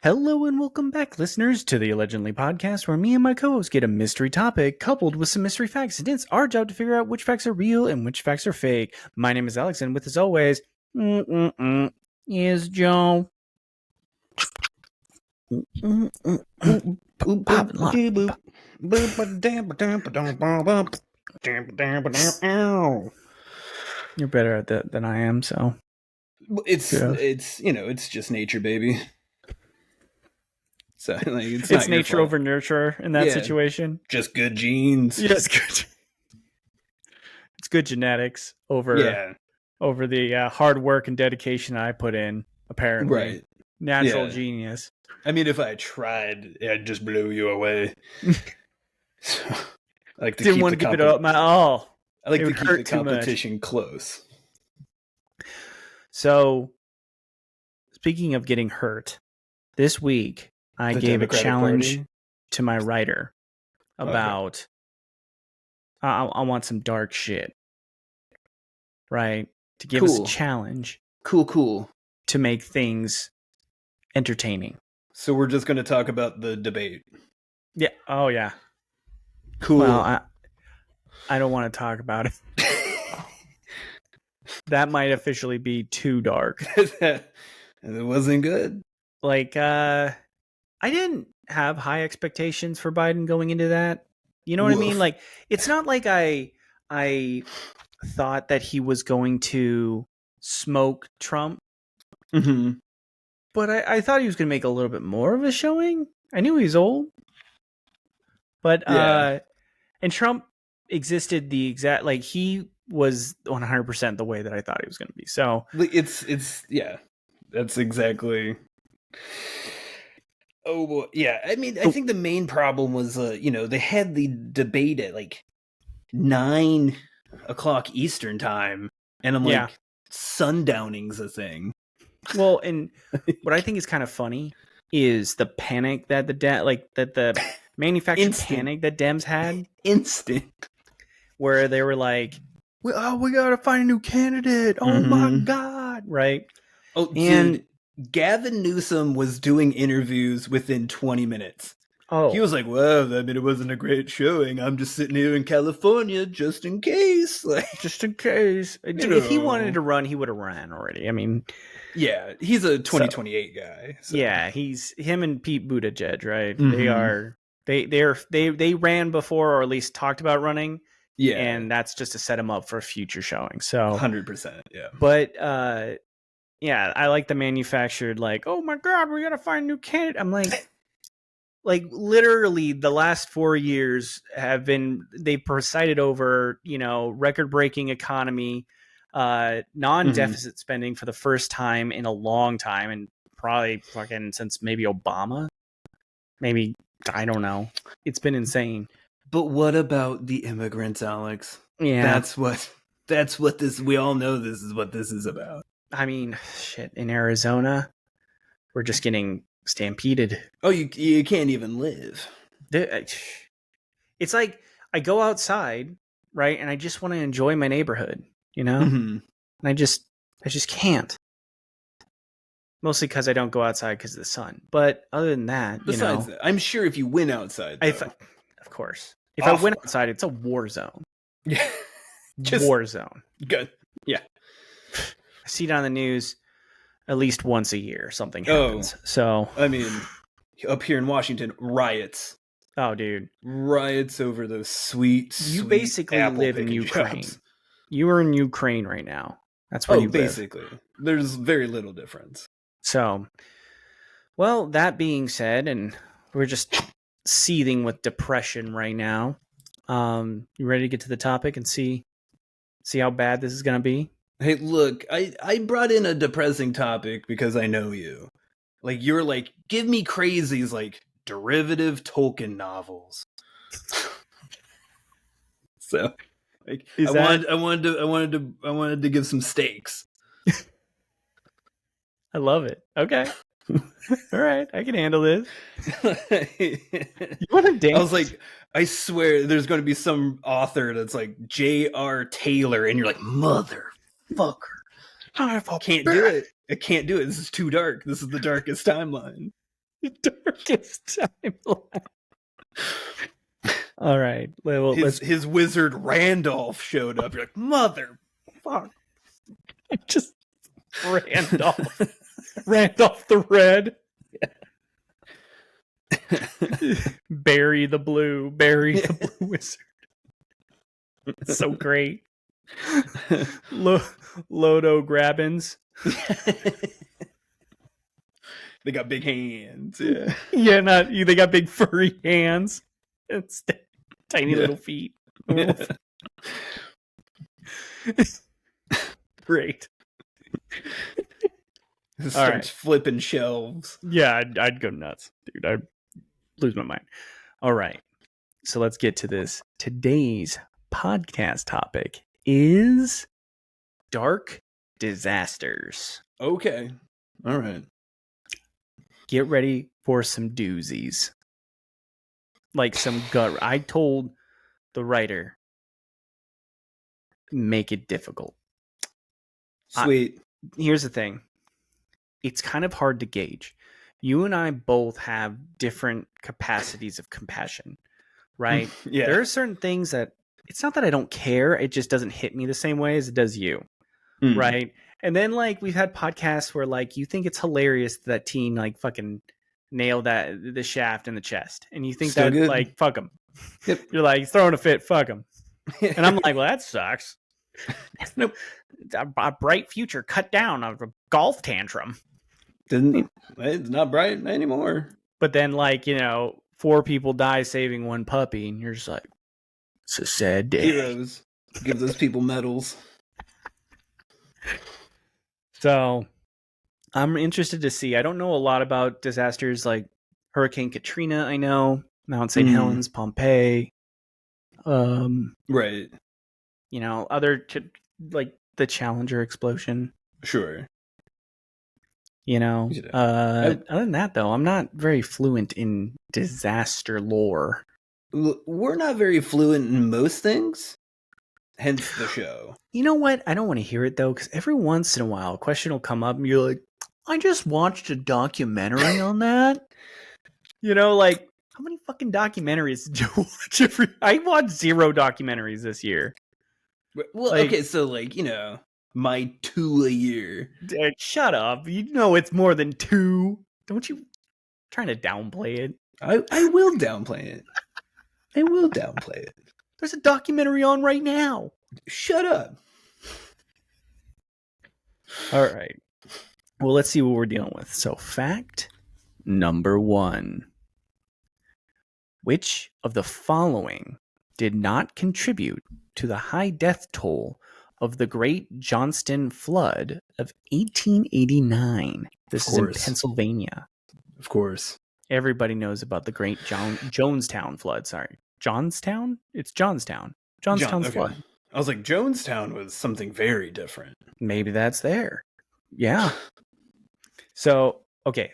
Hello and welcome back, listeners, to the Allegendly Podcast, where me and my co-host get a mystery topic coupled with some mystery facts, and it's our job to figure out which facts are real and which facts are fake. My name is Alex, and with as always, is Joe. You're better at that than I am, so it's just nature, baby. So like, it's nature over nurture in that situation. Just good genes. Yes, good. It's good genetics over the hard work and dedication I put in. Apparently, right? Natural genius. I mean, if I tried, I'd just blow you away. So, I like to didn't want to give it up my all. I like to keep the competition close. So, speaking of getting hurt, this week I gave a challenge to my writer about I want some dark shit, right? To give us a challenge. Cool. To make things entertaining. So we're just going to talk about the debate. Yeah. Oh, yeah. Cool. Well, I don't want to talk about it. That might officially be too dark. It wasn't good. Like, I didn't have high expectations for Biden going into that. You know what I mean? Like, it's not like I thought that he was going to smoke Trump. Mm-hmm. But I thought he was going to make a little bit more of a showing. I knew he was old. But, and Trump existed the exact, like, he was 100% the way that I thought he was going to be. So that's exactly. Oh, boy. Yeah. I mean, I think the main problem was, they had the debate at like 9 o'clock Eastern time. And I'm like, sundowning's a thing. Well, and what I think is kind of funny is the panic that the manufactured panic that Dems had. Instant. Where they were like, we got to find a new candidate. Oh, my God. Right. Oh, and Gavin Newsom was doing interviews within 20 minutes. Oh, he was like, well, I mean, it wasn't a great showing. I'm just sitting here in California just in case. Just in case. If he wanted to run, he would have ran already. I mean, yeah, he's a 2028 guy. So. Yeah, he's him and Pete Buttigieg, right? Mm-hmm. They ran before, or at least talked about running. Yeah, and that's just to set him up for a future showing. So 100%. Yeah, but yeah, I like the manufactured. Like, oh my God, we gotta find a new candidate. I'm like. Like literally the last 4 years they presided over, record-breaking economy, non-deficit spending for the first time in a long time, and probably fucking since maybe Obama. Maybe, I don't know. It's been insane. But what about the immigrants, Alex? Yeah. That's what we all know this is what this is about. I mean, shit, in Arizona, we're just getting stampeded. Oh, you can't even live. It's like I go outside, right, and I just want to enjoy my neighborhood, and I just can't. Mostly because I don't go outside because of the sun. But other than that, besides that, I'm sure if you went outside, of course, if I went outside, it's a war zone. Yeah, war zone. Good. Yeah, I see it on the news. At least once a year, something happens. So, I mean, up here in Washington, riots. Oh, dude. Riots over those sweet You basically live in Ukraine. Jobs. You are in Ukraine right now. That's where you basically. Live. There's very little difference. So, well, that being said, and we're just seething with depression right now. You ready to get to the topic and see how bad this is going to be? Hey, look, I brought in a depressing topic because I know you. Like, you're like, give me crazies like derivative Tolkien novels. So, like, I wanted to give some stakes. I love it. Okay. All right, I can handle this. You want to dance? I was like, I swear there's going to be some author that's like J.R. Taylor, and you're like, motherfucker. I can't do it. I can't do it. This is too dark. This is the darkest timeline. Darkest timeline. All right. Well, his wizard Randolph showed up. You're like, mother fuck. Just Randolph. Randolph the Red. Barry the Blue Wizard. It's so great. Lodo Grabbins. They got big hands. Yeah. Yeah, they got big furry hands. It's tiny little feet. Great. Starts flipping shelves. Yeah, I'd go nuts, dude. I'd lose my mind. All right. So let's get to this. Today's podcast topic is dark disasters. Okay. All right. Get ready for some doozies. Like some gut. I told the writer, make it difficult. Sweet. Here's the thing. It's kind of hard to gauge. You and I both have different capacities of compassion, right? Yeah. There are certain things that it's not that I don't care. It just doesn't hit me the same way as it does you, right? And then like we've had podcasts where like you think it's hilarious that teen like fucking nailed the shaft in the chest, and you think that like fuck him. Yep. You're like throwing a fit, fuck him. And I'm like, well, that sucks. Nope. A bright future cut down of a golf tantrum. It's not bright anymore. But then, like, 4 people die saving 1 puppy, and you're just like, it's a sad day. Heroes. Give those people medals. So, I'm interested to see. I don't know a lot about disasters like Hurricane Katrina, I know. Mount St. Helens, Pompeii. Right. Other, like, the Challenger explosion. Sure. Other than that, though, I'm not very fluent in disaster lore. We're not very fluent in most things, hence the show. You know what? I don't want to hear it, though, because every once in a while, a question will come up, and you're like, I just watched a documentary on that. Like, how many fucking documentaries did you watch? I watched 0 documentaries this year. Well, okay, so, like, my 2 a year. Shut up. It's more than 2. Don't you trying to downplay it? I will downplay it. I will downplay it. There's a documentary on right now. Shut up. All right. Well, let's see what we're dealing with. So, fact number 1. Which of the following did not contribute to the high death toll of the Great Johnston Flood of 1889? This is in Pennsylvania. Of course. Everybody knows about the Great Jonestown Flood. Sorry. Johnstown? It's Johnstown. Johnstown's flood. I was like, Jonestown was something very different. Maybe that's there. Yeah. So, okay.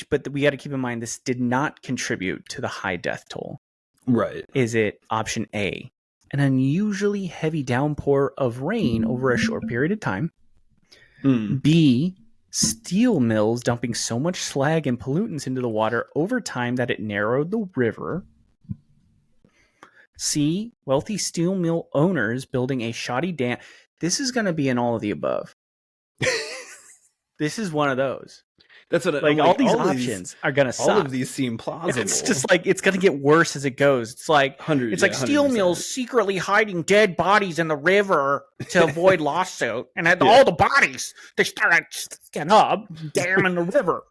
But we got to keep in mind this did not contribute to the high death toll. Right. Is it option A, an unusually heavy downpour of rain over a short period of time? B, steel mills dumping so much slag and pollutants into the water over time that it narrowed the river? C, wealthy steel mill owners building a shoddy dam. This is going to be in all of the above. This is one of those. That's what all these options are going to suck. All of these seem plausible. It's just like it's going to get worse as it goes. It's like steel 100%. Mills secretly hiding dead bodies in the river to avoid lawsuit, and all the bodies they started sticking up, dam in the river.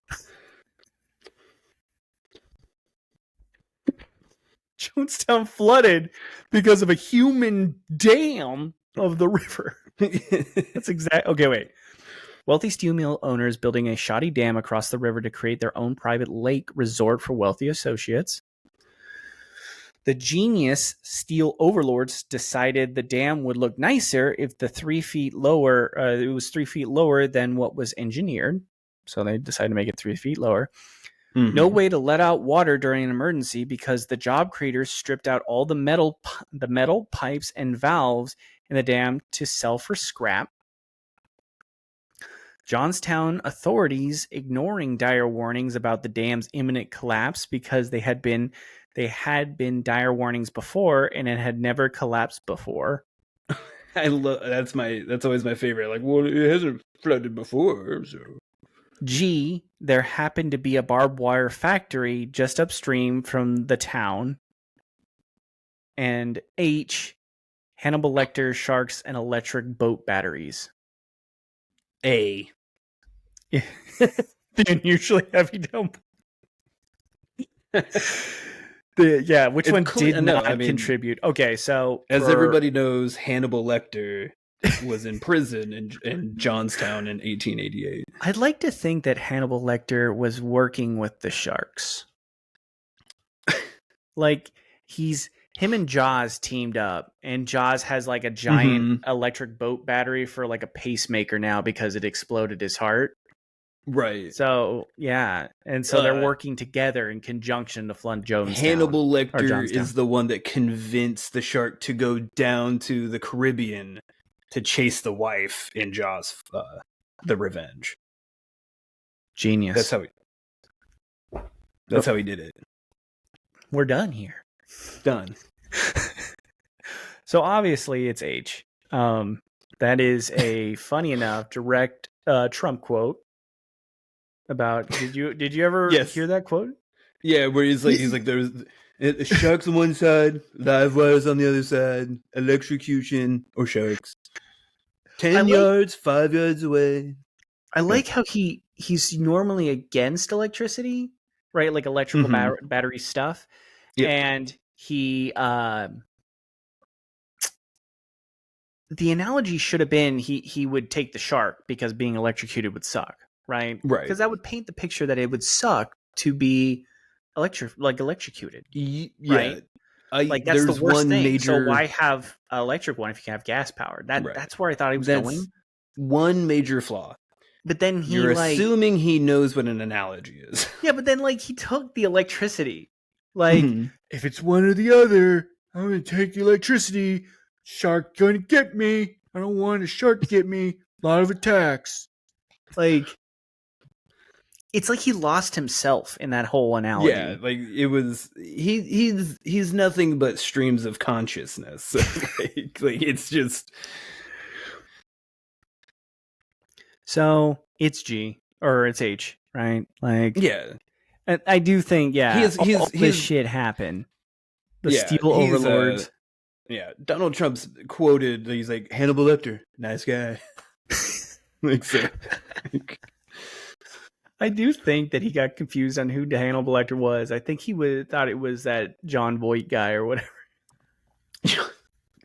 Jonestown flooded because of a human dam of the river. That's exact. Okay, wait. Wealthy steel mill owners building a shoddy dam across the river to create their own private lake resort for wealthy associates. The genius steel overlords decided the dam would look nicer if the 3 feet lower. It was 3 feet lower than what was engineered, so they decided to make it 3 feet lower. No way to let out water during an emergency because the job creators stripped out all the metal pipes and valves in the dam to sell for scrap. Johnstown authorities ignoring dire warnings about the dam's imminent collapse because they had been dire warnings before and it had never collapsed before. I love that's always my favorite. Like, well, it hasn't flooded before, so. G, there happened to be a barbed wire factory just upstream from the town. And H, Hannibal Lecter sharks and electric boat batteries. A. The unusually heavy dump. Which one did not contribute? Okay, so as everybody knows, Hannibal Lecter was in prison in Johnstown in 1888. I'd like to think that Hannibal Lecter was working with the sharks. Like him and Jaws teamed up, and Jaws has like a giant electric boat battery for like a pacemaker now because it exploded his heart. Right. So, yeah. And so they're working together in conjunction to flood Jonestown. Hannibal Lecter is the one that convinced the shark to go down to the Caribbean to chase the wife in Jaws, The Revenge. Genius. That's how he did it. We're done here. Done. So obviously it's H. That is a funny enough direct Trump quote. About did you ever hear that quote? Yeah, where he's like there's sharks on one side, live wires on the other side, electrocution or sharks. 10 yards, 5 yards away. I like how he's normally against electricity, right? Like electrical battery stuff. Yep. And he the analogy should have been he would take the shark because being electrocuted would suck. Right? Because that would paint the picture that it would suck to be electrocuted. Yeah. Right? Like that's the worst thing. So why have an electric one if you can have gas powered? That's where I thought he was going. One major flaw. But then you're assuming he knows what an analogy is. Yeah, but then he took the electricity. Like if it's one or the other, I'm gonna take the electricity. Shark gonna get me. I don't want a shark to get me. A lot of attacks. It's like he lost himself in that whole analogy. Yeah, it was he's nothing but streams of consciousness. It's just. So it's G or it's H, right? Yeah, and I do think all this shit happened. The steel overlords. Donald Trump's quoted. He's like Hannibal Lecter, nice guy. I do think that he got confused on who Hannibal Lecter was. I think he thought it was that John Voight guy or whatever.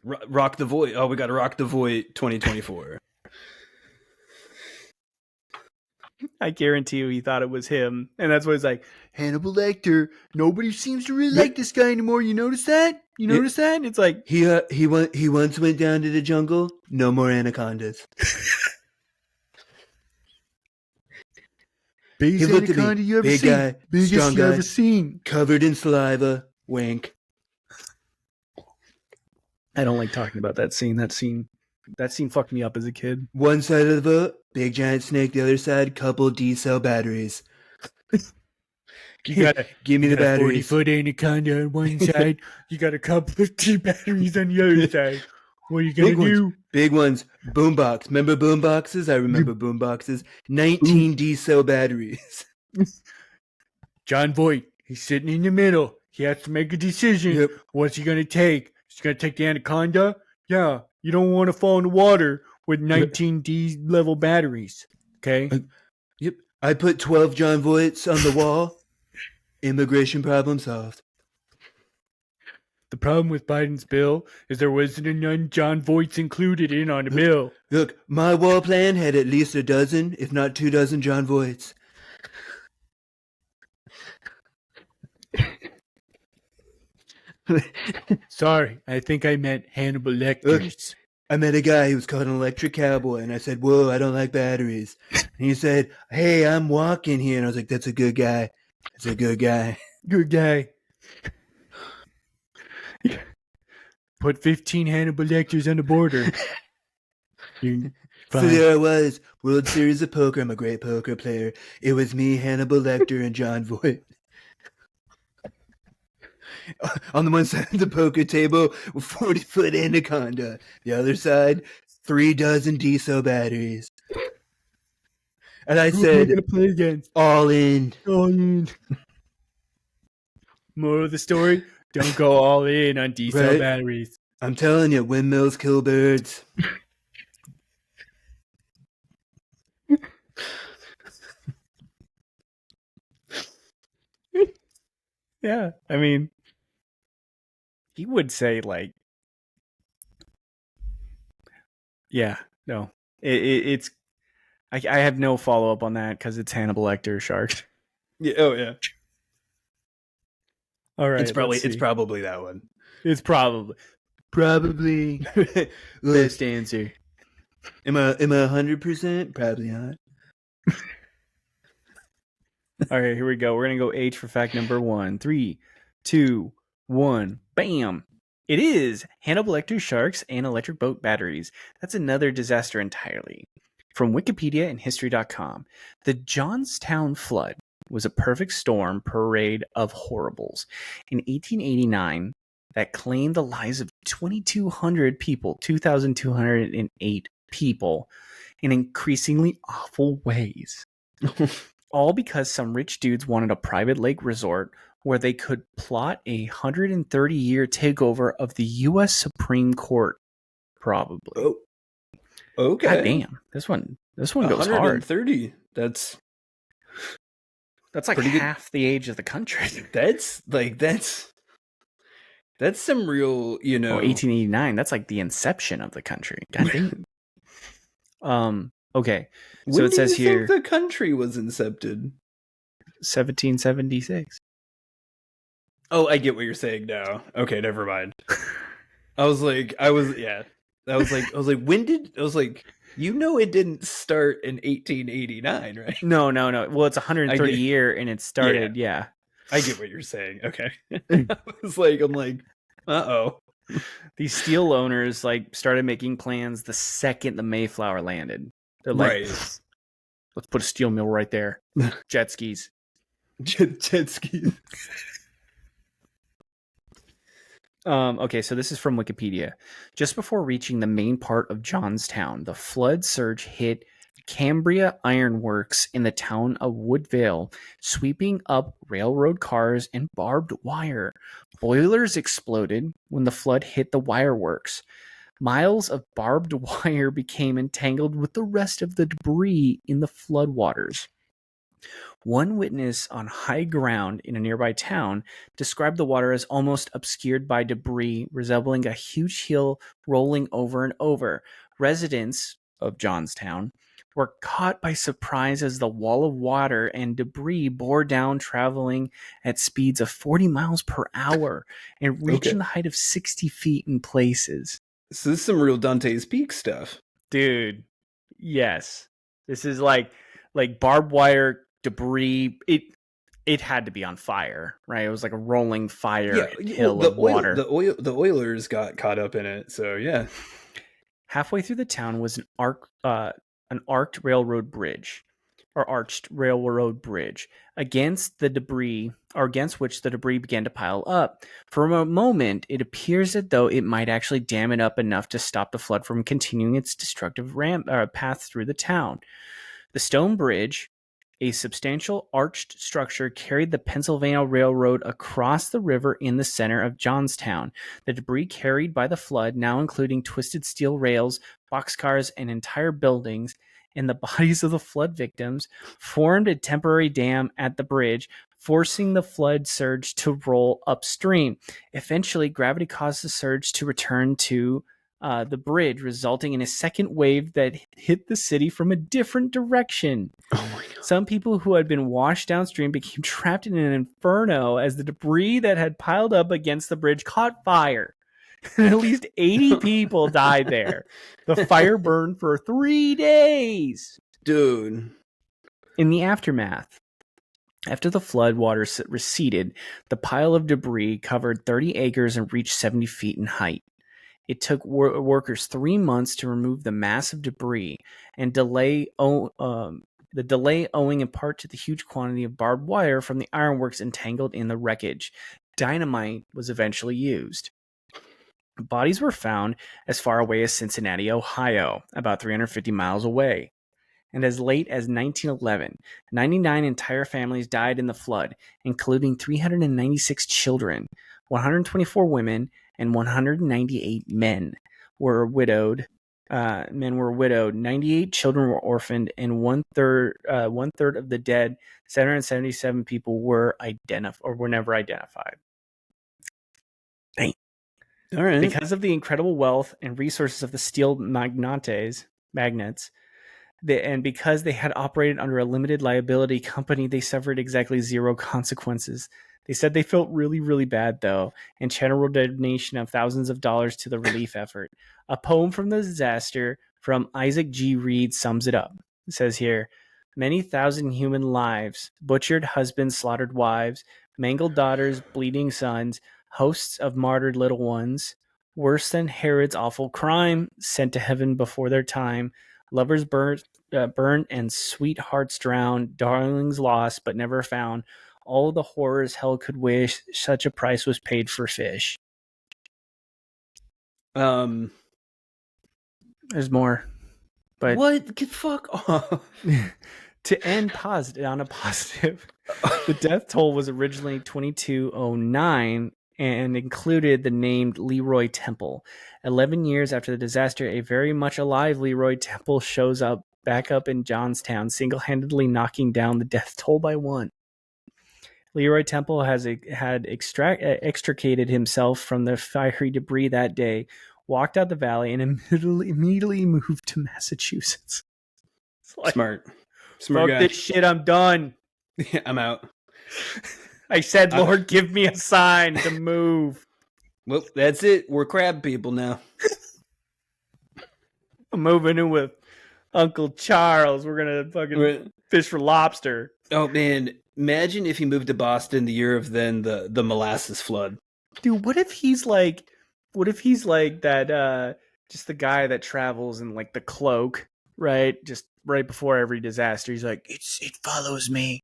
Rock the Voight. Oh, we got to Rock the Voight 2024. I guarantee you he thought it was him. And that's why he's like, Hannibal Lecter. Nobody seems to really like this guy anymore. You notice that? And it's like... He once went down to the jungle. No more anacondas. Biggest anaconda you ever big seen. Guy, biggest strong you guy, ever seen. Covered in saliva. Wink. I don't like talking about that scene. That scene fucked me up as a kid. One side of the boat, big giant snake. The other side, couple D-cell batteries. You gotta give me the batteries. 40-foot anaconda on one side. You got a couple of T batteries on the other side. What are you gonna do? Big ones. Boombox. Remember boomboxes? I remember boomboxes. 19 D-cell batteries. John Voight. He's sitting in the middle. He has to make a decision. Yep. What's he gonna take? He's gonna take the anaconda? Yeah. You don't want to fall in the water with 19 D-level batteries. Okay? Yep. I put 12 John Voights on the wall. Immigration problem solved. The problem with Biden's bill is there wasn't enough John Voights included in on the bill. Look, my wall plan had at least a dozen, if not 24 John Voights. Sorry, I think I meant Hannibal Lecter's. I met a guy who was called an electric cowboy, and I said, whoa, I don't like batteries. And he said, hey, I'm walking here. And I was like, that's a good guy. That's a good guy. Good guy. Put 15 Hannibal Lecters on the border. So there I was, World Series of Poker. I'm a great poker player. It was me, Hannibal Lecter, and John Voight. On the one side of the poker table, 40-foot anaconda. The other side, 36 diesel batteries. And I said, gonna play again? all in. All in. Moral of the story: don't go all in on diesel batteries. I'm telling you, windmills kill birds. Yeah, I mean, he would say like, yeah, no, it's. I have no follow up on that because it's Hannibal Lecter sharks. Yeah. Oh yeah. All right. It's probably that one. It's probably best answer. Am I 100%? Probably not. All right, here we go. We're gonna go H for fact number 1. 3, 2, 1. Bam! It is Hannibal Lecter sharks and electric boat batteries. That's another disaster entirely. From Wikipedia and History.com, the Johnstown flood was a perfect storm parade of horribles. In 1889, that claimed the lives of 2,200 people, 2,208 people, in increasingly awful ways. All because some rich dudes wanted a private lake resort where they could plot a 130-year takeover of the U.S. Supreme Court, probably. Oh, okay. God damn, this one goes hard. 130. That's like half the age of the country. That's some real, 1889. That's like the inception of the country. God damn. Okay. So it says here the country was incepted. 1776. Oh, I get what you're saying now. Okay, never mind. I was like, when did it didn't start in 1889, right? No. Well, it's 130 year and it started, yeah. I get what you're saying. Okay. I'm like, uh-oh. These steel owners started making plans the second the Mayflower landed. They're like, right. Let's put a steel mill right there. Jet skis. Jet skis. Okay, so this is from Wikipedia. Just before reaching the main part of Johnstown, the flood surge hit Cambria Ironworks in the town of Woodvale, sweeping up railroad cars and barbed wire. Boilers exploded when the flood hit the wireworks. Miles of barbed wire became entangled with the rest of the debris in the floodwaters. One witness on high ground in a nearby town described the water as almost obscured by debris, resembling a huge hill rolling over and over. Residents of Johnstown were caught by surprise as the wall of water and debris bore down, traveling at speeds of 40 miles per hour and reaching the height of 60 feet in places. So this is some real Dante's Peak stuff. Dude, yes. This is like barbed wire debris. It had to be on fire, right? It was like a rolling fire hill of water. The Oilers got caught up in it, so yeah. Halfway through the town was an arched railroad bridge, against which the debris began to pile up. For a moment, it appears as though it might actually dam it up enough to stop the flood from continuing its destructive path through the town. The stone bridge, a substantial arched structure, carried the Pennsylvania Railroad across the river in the center of Johnstown. The debris carried by the flood, now including twisted steel rails, boxcars, and entire buildings, and the bodies of the flood victims, formed a temporary dam at the bridge, forcing the flood surge to roll upstream. Eventually, gravity caused the surge to return to the bridge, resulting in a second wave that hit the city from a different direction. Oh my God. Some people who had been washed downstream became trapped in an inferno as the debris that had piled up against the bridge caught fire. At least 80 people died there. The fire burned for 3 days. Dude. In the aftermath, after the flood water receded, the pile of debris covered 30 acres and reached 70 feet in height. It took workers 3 months to remove the massive debris, and the delay owing in part to the huge quantity of barbed wire from the ironworks entangled in the wreckage. Dynamite was eventually used. Bodies were found as far away as Cincinnati, Ohio, about 350 miles away. And as late as 1911, 99 entire families died in the flood, including 396 children, 124 women, and 198 men were widowed. 98 children were orphaned, and one third of the dead, 777 people, were never identified. Dang. All right. Because of the incredible wealth and resources of the steel magnates, and because they had operated under a limited liability company, they suffered exactly zero consequences. They said they felt really, really bad, though, and channeled a donation of thousands of dollars to the relief effort. A poem from the disaster from Isaac G. Reed sums it up. It says here, many thousand human lives, butchered husbands, slaughtered wives, mangled daughters, bleeding sons, hosts of martyred little ones, worse than Herod's awful crime, sent to heaven before their time, lovers burnt and sweethearts drowned, darlings lost but never found. All the horrors hell could wish, such a price was paid for fish. There's more, but what? Get fuck off. To end on a positive, the death toll was originally 2209 and included the named Leroy Temple. 11 years after the disaster, a very much alive Leroy Temple shows up back up in Johnstown, single-handedly knocking down the death toll by one. Leroy Temple had extricated himself from the fiery debris that day, walked out the valley, and immediately moved to Massachusetts. Like, Smart fuck guy. this shit, I'm done. Yeah, I'm out. I said, Lord, give me a sign to move. Well, that's it. We're crab people now. I'm moving in with Uncle Charles. We're going to fucking fish for lobster. Oh, man. Imagine if he moved to Boston the year of the molasses flood. Dude, what if he's like that, just the guy that travels in like the cloak, right? Just right before every disaster. He's like, it follows me.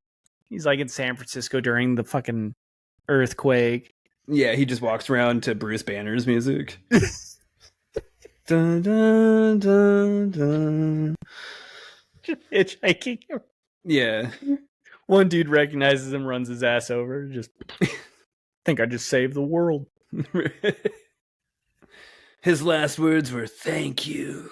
He's like in San Francisco during the fucking earthquake. Yeah, he just walks around to Bruce Banner's music. Dun, dun, dun, dun. Hitchhiking. Yeah. One dude recognizes him, runs his ass over. Just think I just saved the world. His last words were, "Thank you."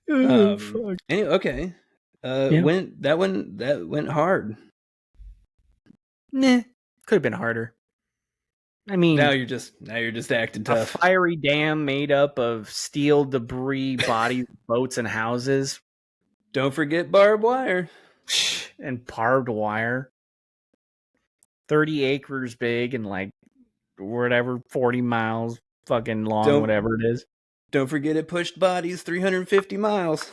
Fuck. Anyway, okay. That went hard. Nah, could have been harder. I mean, now you're just acting tough. A fiery dam made up of steel debris, bodies, boats, and houses. Don't forget barbed wire. And barbed wire. 30 acres big and like whatever, 40 miles fucking long, whatever it is. Don't forget it pushed bodies 350 miles.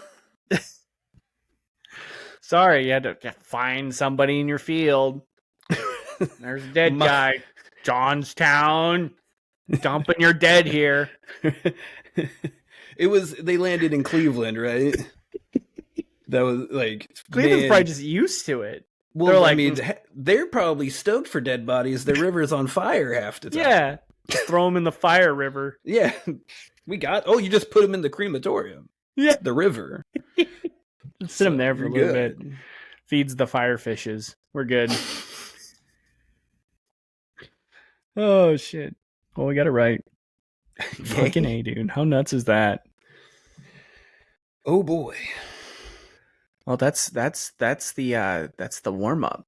Sorry, you had to find somebody in your field. There's a dead guy. Johnstown. Dumping your dead here. They landed in Cleveland, right? That was like Cleveland's probably just used to it. Well, I mean, they're probably stoked for dead bodies. The river's on fire half the time. Yeah. Just throw them in the fire river. Yeah. You just put them in the crematorium. Yeah. The river. Sit them there for a little bit. Feeds the fire fishes. We're good. Oh, shit. Well, we got it right. Fucking A, dude. How nuts is that? Oh, boy. Well, that's the warm up.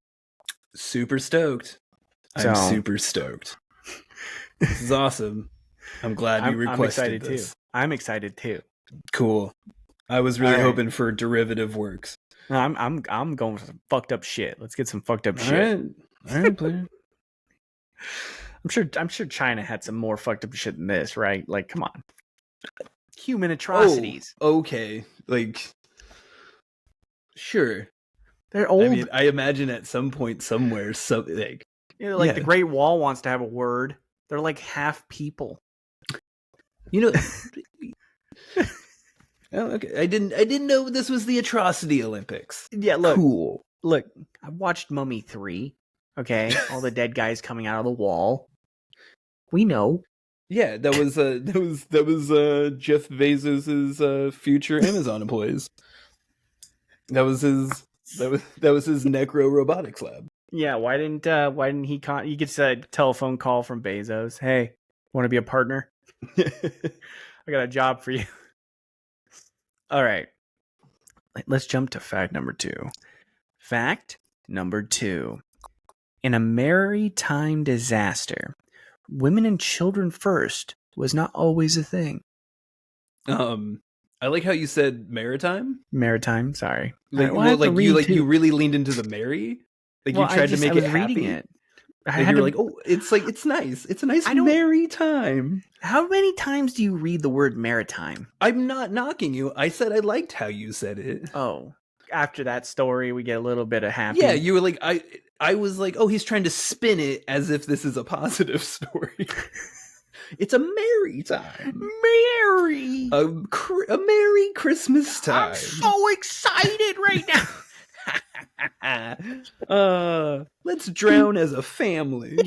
Super stoked. I'm super stoked. This is awesome. I'm glad you requested this. I'm excited too. Cool. I was really hoping for derivative works. No, I'm going for some fucked up shit. Let's get some fucked up shit. All right, player. I'm sure China had some more fucked up shit than this, right? Like, come on. Human atrocities. Oh, okay. Like, sure. They're old. I mean, I imagine at some point somewhere, the Great Wall wants to have a word. They're like half people. You know, oh, okay. I didn't know this was the Atrocity Olympics. Yeah, look. Cool. Look, I watched Mummy 3. Okay, all the dead guys coming out of the wall. We know. Yeah, that was Jeff Bezos's future Amazon employees. That was his necro robotics lab. Yeah, why didn't he gets a telephone call from Bezos? Hey, want to be a partner? I got a job for you. All right. Let's jump to fact number 2. Fact number 2. In a maritime disaster, women and children first was not always a thing. I like how you said maritime. Maritime, sorry. You really leaned into the Mary. Like you tried to make it happy. Reading it. You were like, oh, it's nice. It's a nice merry time. How many times do you read the word maritime? I'm not knocking you. I said I liked how you said it. Oh, after that story, we get a little bit of happy. Yeah, you were like, I was like, oh, he's trying to spin it as if this is a positive story. It's a merry time. Merry. A merry Christmas time. I'm so excited right now. Let's drown as a family.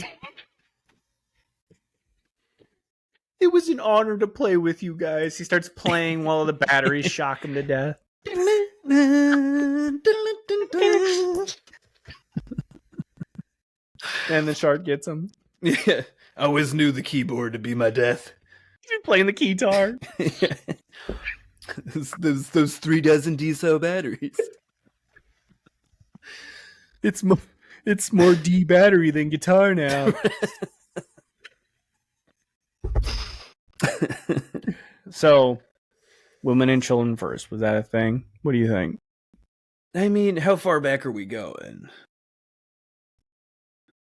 It was an honor to play with you guys. He starts playing while the batteries shock him to death. And the shark gets him. Yeah, I always knew the keyboard to be my death. You're playing the guitar. those 3 dozen D-cell batteries. It's more D battery than guitar now. So, women and children first. Was that a thing? What do you think? I mean, how far back are we going?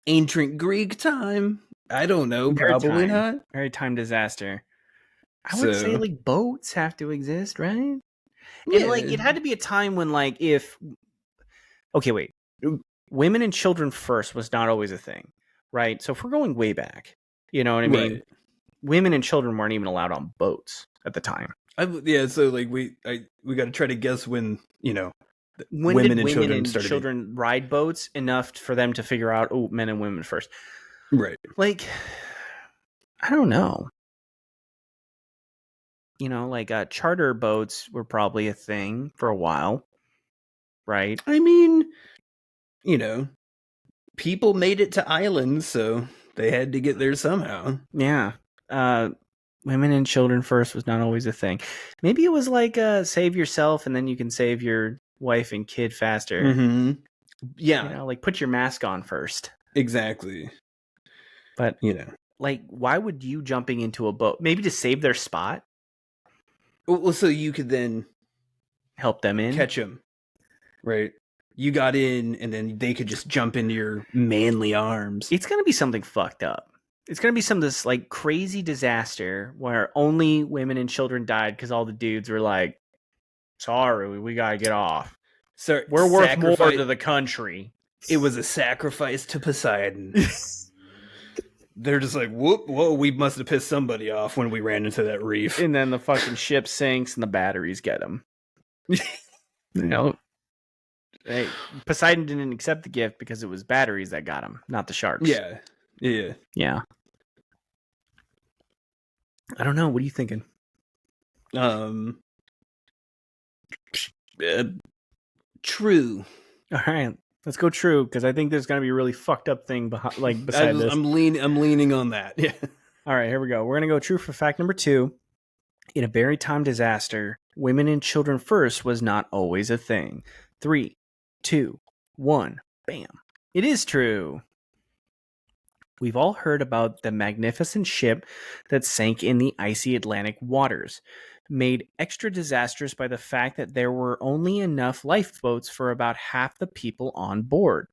Ancient Greek time? I don't know. Probably not. Maritime disaster. I would say like boats have to exist, right? Yeah. And like it had to be a time when like if women and children first was not always a thing, right? So if we're going way back, you know what I mean? Right. Women and children weren't even allowed on boats at the time. So like we got to try to guess when, you know, when women and children ride boats enough for them to figure out, oh, men and women first. Right. Like, I don't know. You know, like charter boats were probably a thing for a while, right? I mean, you know, people made it to islands, so they had to get there somehow. Yeah. Women and children first was not always a thing. Maybe it was like save yourself and then you can save your wife and kid faster. Mm-hmm. Yeah. You know, like put your mask on first. Exactly. But, you know, like, why would you jumping into a boat? Maybe to save their spot? Well, so you could then help them in? Catch them. Right. You got in and then they could just jump into your manly arms. It's going to be something fucked up. It's going to be some of this like crazy disaster where only women and children died because all the dudes were like, sorry, we got to get off. So we're worth more to the country. It was a sacrifice to Poseidon. They're just like, whoa, we must have pissed somebody off when we ran into that reef. And then the fucking ship sinks and the batteries get them. You know? Hey, Poseidon didn't accept the gift because it was batteries that got him, not the sharks. Yeah. I don't know. What are you thinking? True. All right, let's go true because I think there's going to be a really fucked up thing beside this. I'm leaning on that. Yeah. All right, here we go. We're going to go true for fact number 2. In a maritime disaster, women and children first was not always a thing. 3, 2, 1, bam. It is true. We've all heard about the magnificent ship that sank in the icy Atlantic waters, made extra disastrous by the fact that there were only enough lifeboats for about half the people on board.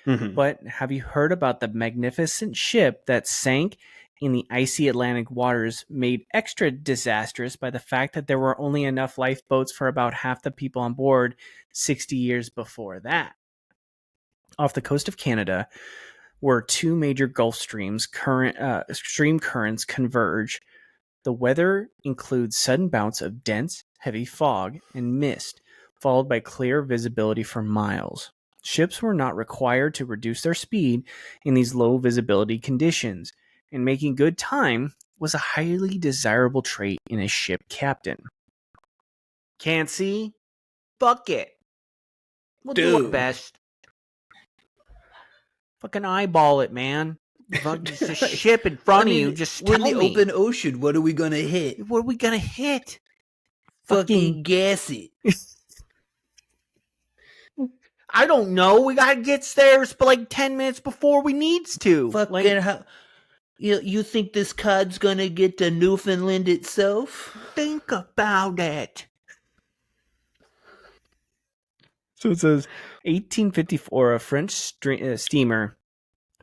Mm-hmm. But have you heard about the magnificent ship that sank in the icy Atlantic waters, made extra disastrous by the fact that there were only enough lifeboats for about half the people on board 60 years before that? Off the coast of Canada, where two major Gulf stream currents converge. The weather includes sudden bouts of dense, heavy fog and mist, followed by clear visibility for miles. Ships were not required to reduce their speed in these low visibility conditions, and making good time was a highly desirable trait in a ship captain. Can't see? Fuck it. We'll do our best. Fucking eyeball it, man. There's a ship in front of you. Just tell me. We're in the open ocean. What are we gonna hit? What are we gonna hit? Fucking gas it. I don't know. We gotta get there like 10 minutes before we needs to. Fucking how? You think this cod's gonna get to Newfoundland itself? Think about it. So it says 1854, a French steamer,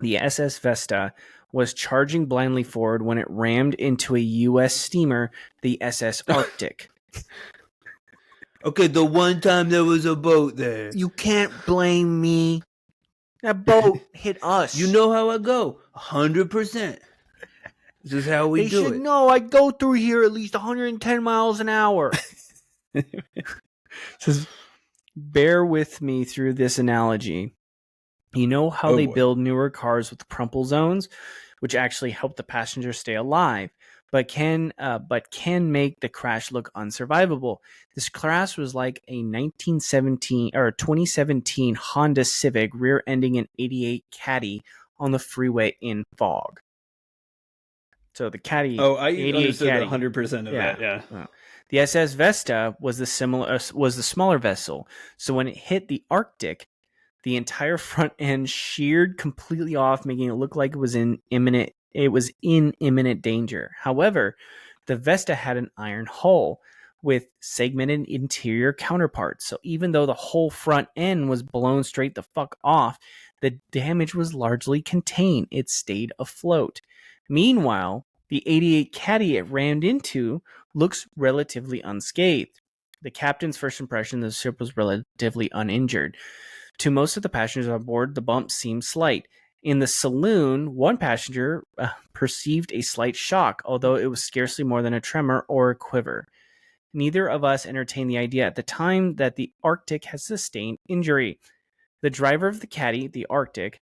the SS Vesta, was charging blindly forward when it rammed into a U.S. steamer, the SS Arctic. Okay, the one time there was a boat there. You can't blame me. That boat hit us. You know how I go. 100%. This is how we do it. They should know I go through here at least 110 miles an hour. Says, bear with me through this analogy. You know how they build newer cars with crumple zones, which actually help the passenger stay alive, but can make the crash look unsurvivable. This crash was like a 2017 Honda Civic rear-ending an 88 Caddy on the freeway in fog. So the Caddy, I understood 100% of that. Yeah. The SS Vesta was the smaller vessel. So when it hit the Arctic, the entire front end sheared completely off, making it look like it was in imminent danger. However, the Vesta had an iron hull with segmented interior counterparts. So even though the whole front end was blown straight the fuck off, the damage was largely contained. It stayed afloat. Meanwhile, the 88 Caddy it rammed into looks relatively unscathed. The captain's first impression the ship was relatively uninjured. To most of the passengers on board, the bump seemed slight. In the saloon, one passenger perceived a slight shock, although it was scarcely more than a tremor or a quiver. Neither of us entertained the idea at the time that the Arctic has sustained injury. The driver of the Caddy, the Arctic,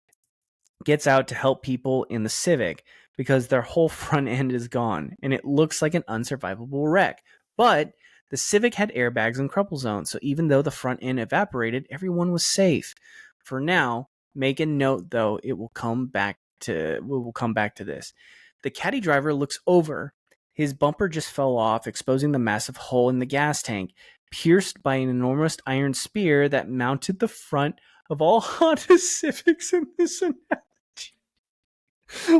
gets out to help people in the Civic because their whole front end is gone, and it looks like an unsurvivable wreck. But the Civic had airbags and crumple zones, so even though the front end evaporated, everyone was safe. For now, make a note though, we will come back to this. The Caddy driver looks over. His bumper just fell off, exposing the massive hole in the gas tank, pierced by an enormous iron spear that mounted the front of all Honda Civics in this analogy.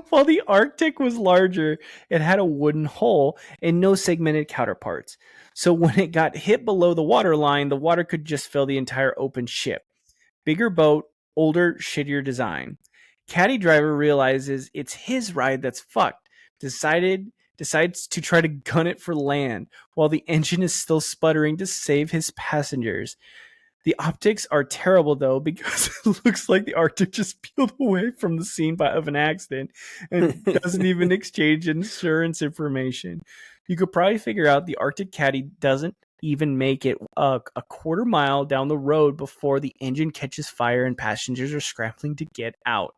While the Arctic was larger, it had a wooden hull and no segmented counterparts. So when it got hit below the waterline, the water could just fill the entire open ship. Bigger boat, older, shittier design. Caddy driver realizes it's his ride that's fucked. Decides to try to gun it for land while the engine is still sputtering to save his passengers. The optics are terrible, though, because it looks like the Arctic just peeled away from the scene of an accident and doesn't even exchange insurance information. You could probably figure out the Arctic Caddy doesn't even make it a quarter mile down the road before the engine catches fire and passengers are scrambling to get out.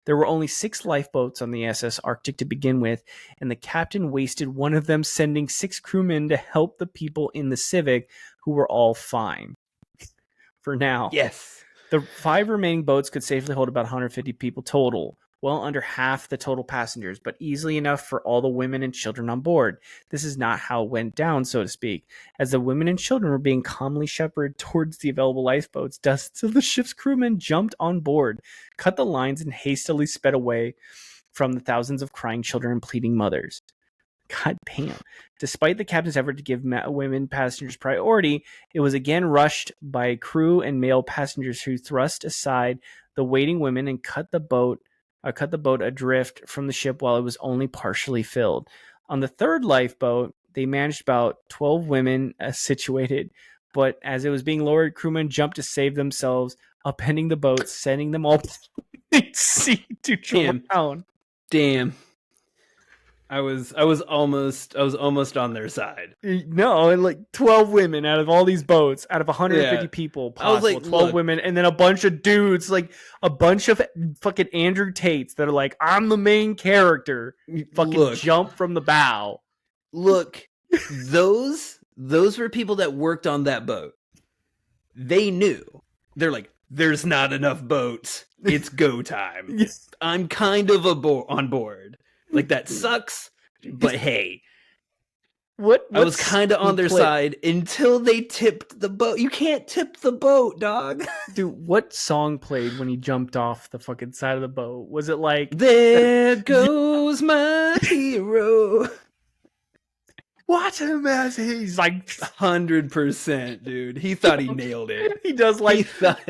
There were only 6 lifeboats on the SS Arctic to begin with, and the captain wasted one of them, sending 6 crewmen to help the people in the Civic, who were all fine. For now. Yes. The 5 remaining boats could safely hold about 150 people total, well under half the total passengers, but easily enough for all the women and children on board. This is not how it went down, so to speak. As the women and children were being calmly shepherded towards the available lifeboats, dozens of the ship's crewmen jumped on board, cut the lines, and hastily sped away from the thousands of crying children and pleading mothers. God damn. Despite the captain's effort to give women passengers priority, it was again rushed by crew and male passengers who thrust aside the waiting women and cut the boat adrift from the ship while it was only partially filled. On the 3rd lifeboat, they managed about 12 women situated, but as it was being lowered, crewmen jumped to save themselves, upending the boat, sending them all See to drown. Damn. I was almost on their side. No, and like 12 women out of all these boats, out of 150 people possible, I was like, 12 women, and then a bunch of dudes, like a bunch of fucking Andrew Tates that are like, I'm the main character. Fucking jump from the bow. Look, those were people that worked on that boat. They knew. They're like, there's not enough boats. It's go time. I'm kind of on board. Like, that sucks, but hey. I was kind of on their side until they tipped the boat. You can't tip the boat, dog. Dude, what song played when he jumped off the fucking side of the boat? Was it like... There goes my hero. Watch him as he's like 100%, dude. He thought he nailed it. He does like... He thought...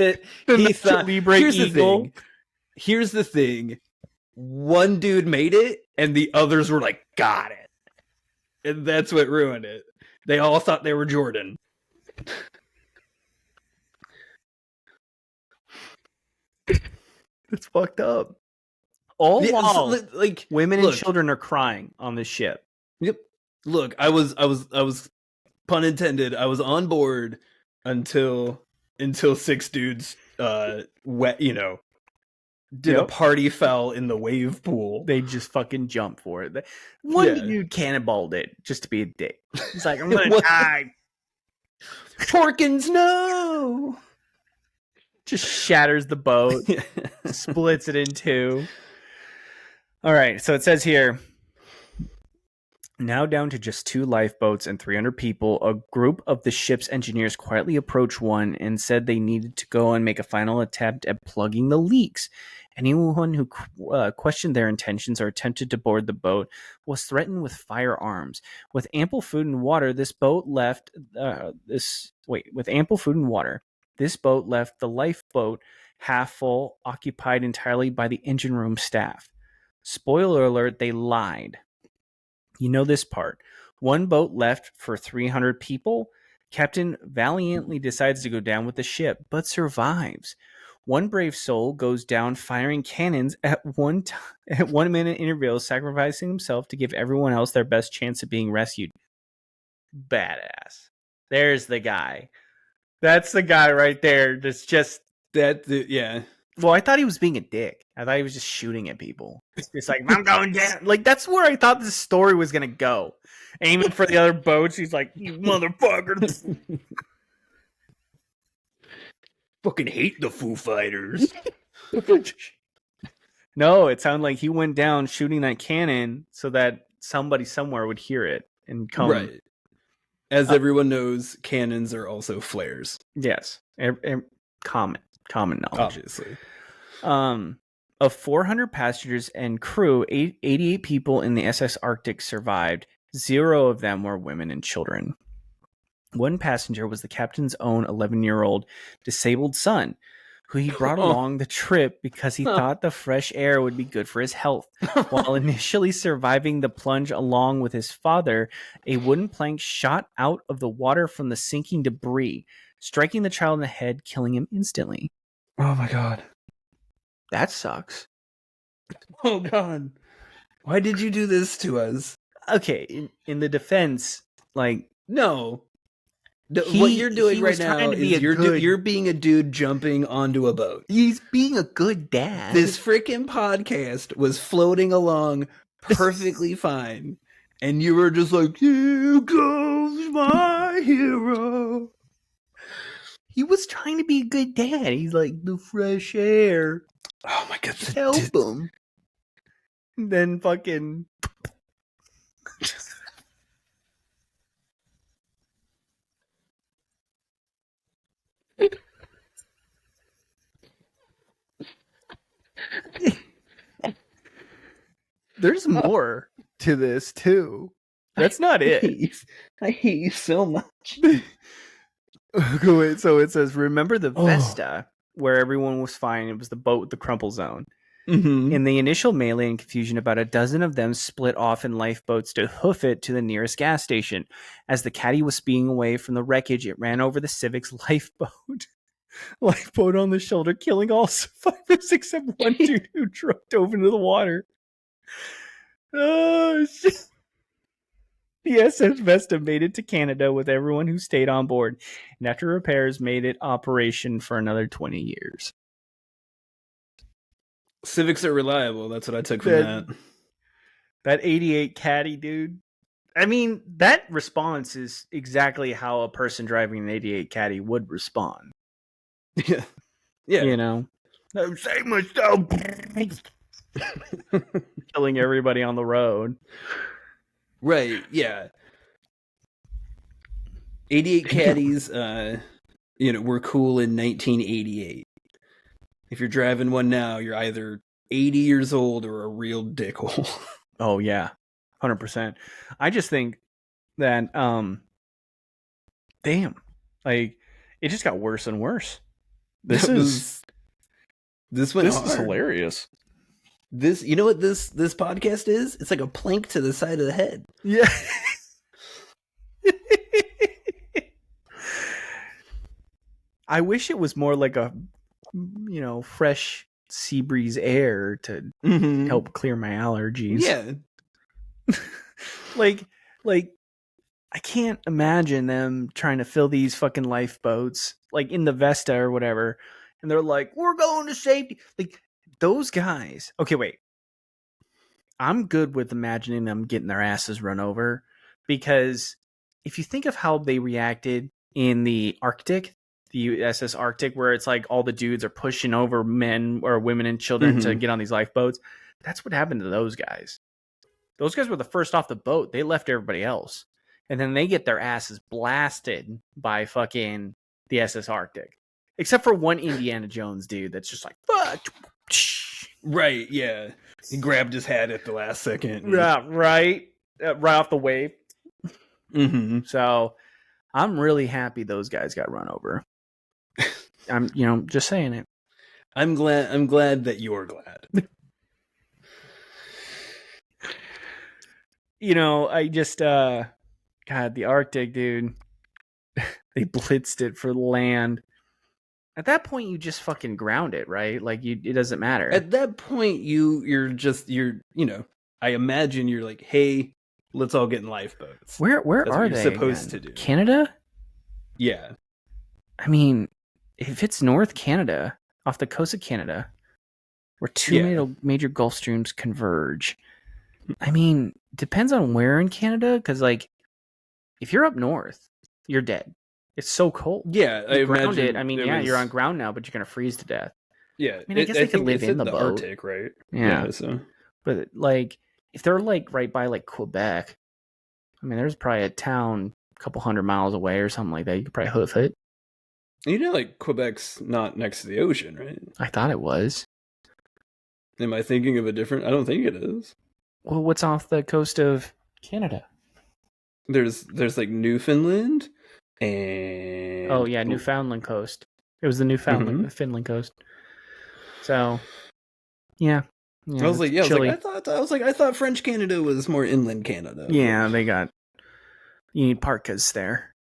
Here's the thing. One dude made it, and the others were like, got it. And that's what ruined it. They all thought they were Jordan. It's fucked up. All while like women and children are crying on this ship. Yep. Look, I was pun intended, I was on board until 6 dudes did a party foul in the wave pool. They just fucking jumped for it. One dude cannonballed it just to be a dick. He's like, I'm gonna die. Porkins, no! Just shatters the boat, splits it in two. All right, so it says here, now down to just 2 lifeboats and 300 people, a group of the ship's engineers quietly approached one and said they needed to go and make a final attempt at plugging the leaks. Anyone who questioned their intentions or attempted to board the boat was threatened with firearms. With ample food and water, this boat left the lifeboat half full, occupied entirely by the engine room staff. Spoiler alert, they lied. You know this part. One boat left for 300 people. Captain valiantly decides to go down with the ship, but survives. One brave soul goes down firing cannons at 1 minute intervals, sacrificing himself to give everyone else their best chance of being rescued. Badass. There's the guy. That's the guy right there. That's just that. Yeah. Well, I thought he was being a dick. I thought he was just shooting at people. It's like, I'm going down. Like, that's where I thought this story was going to go. Aiming for the other boats. He's like, you motherfucker. Fucking hate the Foo Fighters. No, it sounded like he went down shooting that cannon so that somebody somewhere would hear it and come. Right. As everyone knows, cannons are also flares. Yes. Common knowledge. Obviously. Of 400 passengers and crew, 88 people in the SS Arctic survived. 0 of them were women and children. One passenger was the captain's own 11-year-old disabled son, who he brought along the trip because he thought the fresh air would be good for his health. While initially surviving the plunge along with his father, a wooden plank shot out of the water from the sinking debris, striking the child in the head, killing him instantly. Oh my god. That sucks. Oh god. Why did you do this to us? Okay, in the defense, like... No. What you're doing right now is you're being a dude jumping onto a boat. He's being a good dad. This freaking podcast was floating along perfectly fine. And you were just like, here goes my hero. He was trying to be a good dad. He's like, the fresh air. Oh my god. Help him. And then fucking... There's more to this too. That's not it. I hate you so much. Wait, so it says, remember the Vesta, where everyone was fine. It was the boat with the crumple zone. Mm-hmm. In the initial melee and confusion, about a dozen of them split off in lifeboats to hoof it to the nearest gas station. As the caddy was speeding away from the wreckage, it ran over the Civic's lifeboat. lifeboat on the shoulder, killing all survivors except one dude who dove into the water. Oh, shit. The SS Vesta made it to Canada with everyone who stayed on board, and after repairs, made it operation for another 20 years. Civics are reliable. That's what I took from that. That 88 Caddy, dude. I mean, that response is exactly how a person driving an 88 Caddy would respond. Yeah. Yeah. You know? No, save myself. Killing everybody on the road. Right, yeah. 88 Caddies, were cool in 1988. If you're driving one now, you're either 80 years old or a real dickhole. Oh, yeah. 100%. I just think that, damn, like, it just got worse and worse. This is hilarious. This, you know what this podcast is? It's like a plank to the side of the head. Yeah. I wish it was more like a, fresh sea breeze air to help clear my allergies. Yeah. like I can't imagine them trying to fill these fucking lifeboats like in the Vesta or whatever, and they're like, we're going to safety. Like, those guys. Okay, wait. I'm good with imagining them getting their asses run over, because if you think of how they reacted in the Arctic, the USS Arctic, where it's like all the dudes are pushing over men or women and children to get on these lifeboats, that's what happened to those guys. Those guys were the first off the boat. They left everybody else. And then they get their asses blasted by fucking the SS Arctic. Except for one Indiana Jones dude that's just like, fuck. Right, yeah. He grabbed his hat at the last second. Yeah, right. Right off the wave. Mm-hmm. So I'm really happy those guys got run over. I'm, just saying it. I'm glad that you're glad. I just, God, the Arctic, dude, they blitzed it for land. At that point, you just fucking ground it, right? Like, it doesn't matter. At that point, you're I imagine you're like, hey, let's all get in lifeboats. Where That's are what they you're supposed again? to do? Canada? Yeah. I mean, if it's North Canada, off the coast of Canada, where two major Gulf streams converge, I mean, depends on where in Canada, because, like, if you're up north, you're dead. It's so cold. Yeah, I imagine. I mean, you're on ground now, but you're going to freeze to death. Yeah. I mean, I guess they could live in the boat. Arctic, right? Yeah. So. But, like, if they're, like, right by, like, Quebec, I mean, there's probably a town a couple 100 miles away or something like that. You could probably hoof it. Like, Quebec's not next to the ocean, right? I thought it was. Am I thinking of a different? I don't think it is. Well, what's off the coast of Canada? There's like Newfoundland and Newfoundland coast. It was the Newfoundland Finland coast. So, yeah. I was like, I thought French Canada was more inland Canada. Yeah, they got. You need parkas there.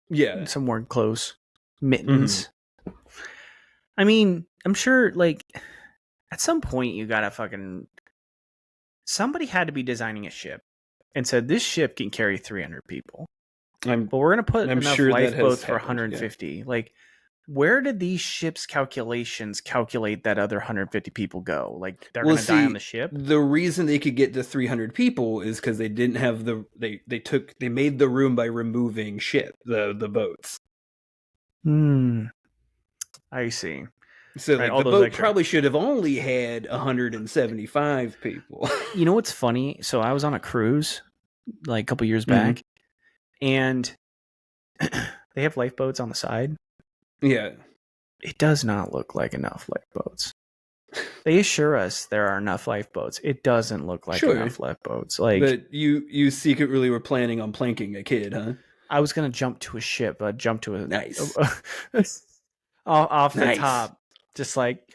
Yeah, somewhere close. Mittens. I mean, I'm sure, like, at some point you gotta fucking. Somebody had to be designing a ship and said this ship can carry 300 people. But we're gonna put enough lifeboats for 150. Yeah. Like, where did these ships calculations calculate that other 150 people go? Like, they're gonna die on the ship? The reason they could get to 300 people is because they didn't have they made the room by removing the boats. I see. So the boat probably should have only had 175 people. You know what's funny? So I was on a cruise like a couple years back, and they have lifeboats on the side. Yeah. It does not look like enough lifeboats. They assure us there are enough lifeboats. It doesn't look like enough lifeboats. Like, but you secretly were planning on planking a kid, huh? I was gonna jump to a ship. I'd jump to a nice off the top, just like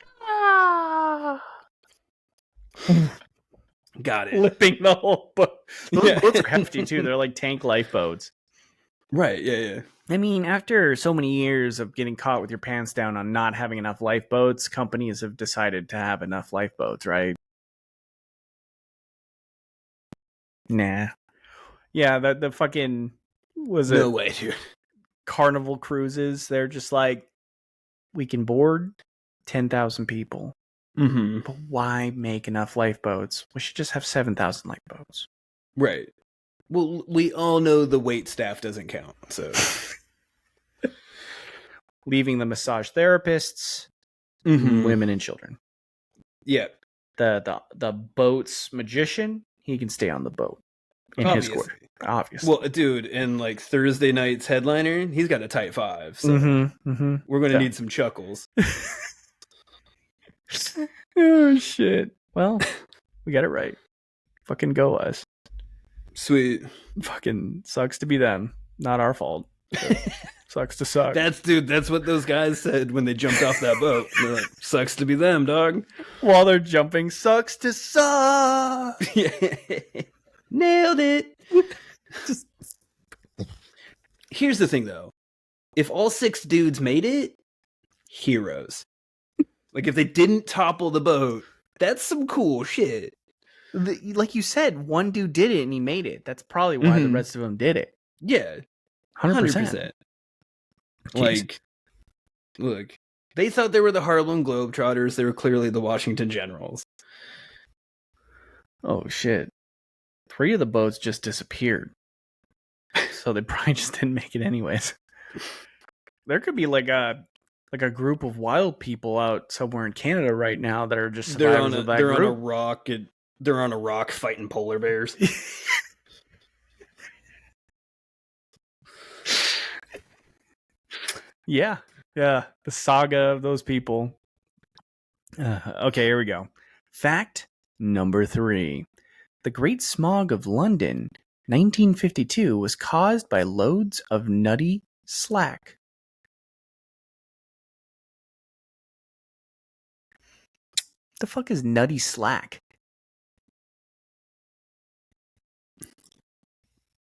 got it, flipping the whole boat. Those boats are hefty too. They're like tank lifeboats. Right, yeah. I mean, after so many years of getting caught with your pants down on not having enough lifeboats, companies have decided to have enough lifeboats, right? Nah. Yeah, the fucking No way, dude. Carnival cruises, they're just like, we can board 10,000 people. Mm-hmm. But why make enough lifeboats? We should just have 7,000 lifeboats. Right. Well, we all know the wait staff doesn't count, so... Leaving the massage therapists, women and children. Yeah. The boat's magician, he can stay on the boat. In his quarter. Obviously. Well, dude, and like Thursday night's headliner, he's got a tight 5. So we're going to need some chuckles. Oh, shit. Well, we got it right. Fucking go us. Sweet. Fucking sucks to be them. Not our fault. Sucks to suck. That's what those guys said when they jumped off that boat. They're like, sucks to be them, dog. While they're jumping, sucks to suck. Nailed it. Here's the thing, though. If all 6 dudes made it, heroes. Like, if they didn't topple the boat, that's some cool shit. Like you said, one dude did it and he made it. That's probably why the rest of them did it. Yeah. 100%. Like, look, they thought they were the Harlem Globetrotters. They were clearly the Washington Generals. Oh, shit. 3 of the boats just disappeared. So they probably just didn't make it anyways. There could be like a group of wild people out somewhere in Canada right now that are just survivors of that group. On a rock. They're on a rock fighting polar bears. Yeah. The saga of those people. Okay, here we go. Fact number 3. The Great Smog of London, 1952, was caused by loads of nutty slack. The fuck is nutty slack?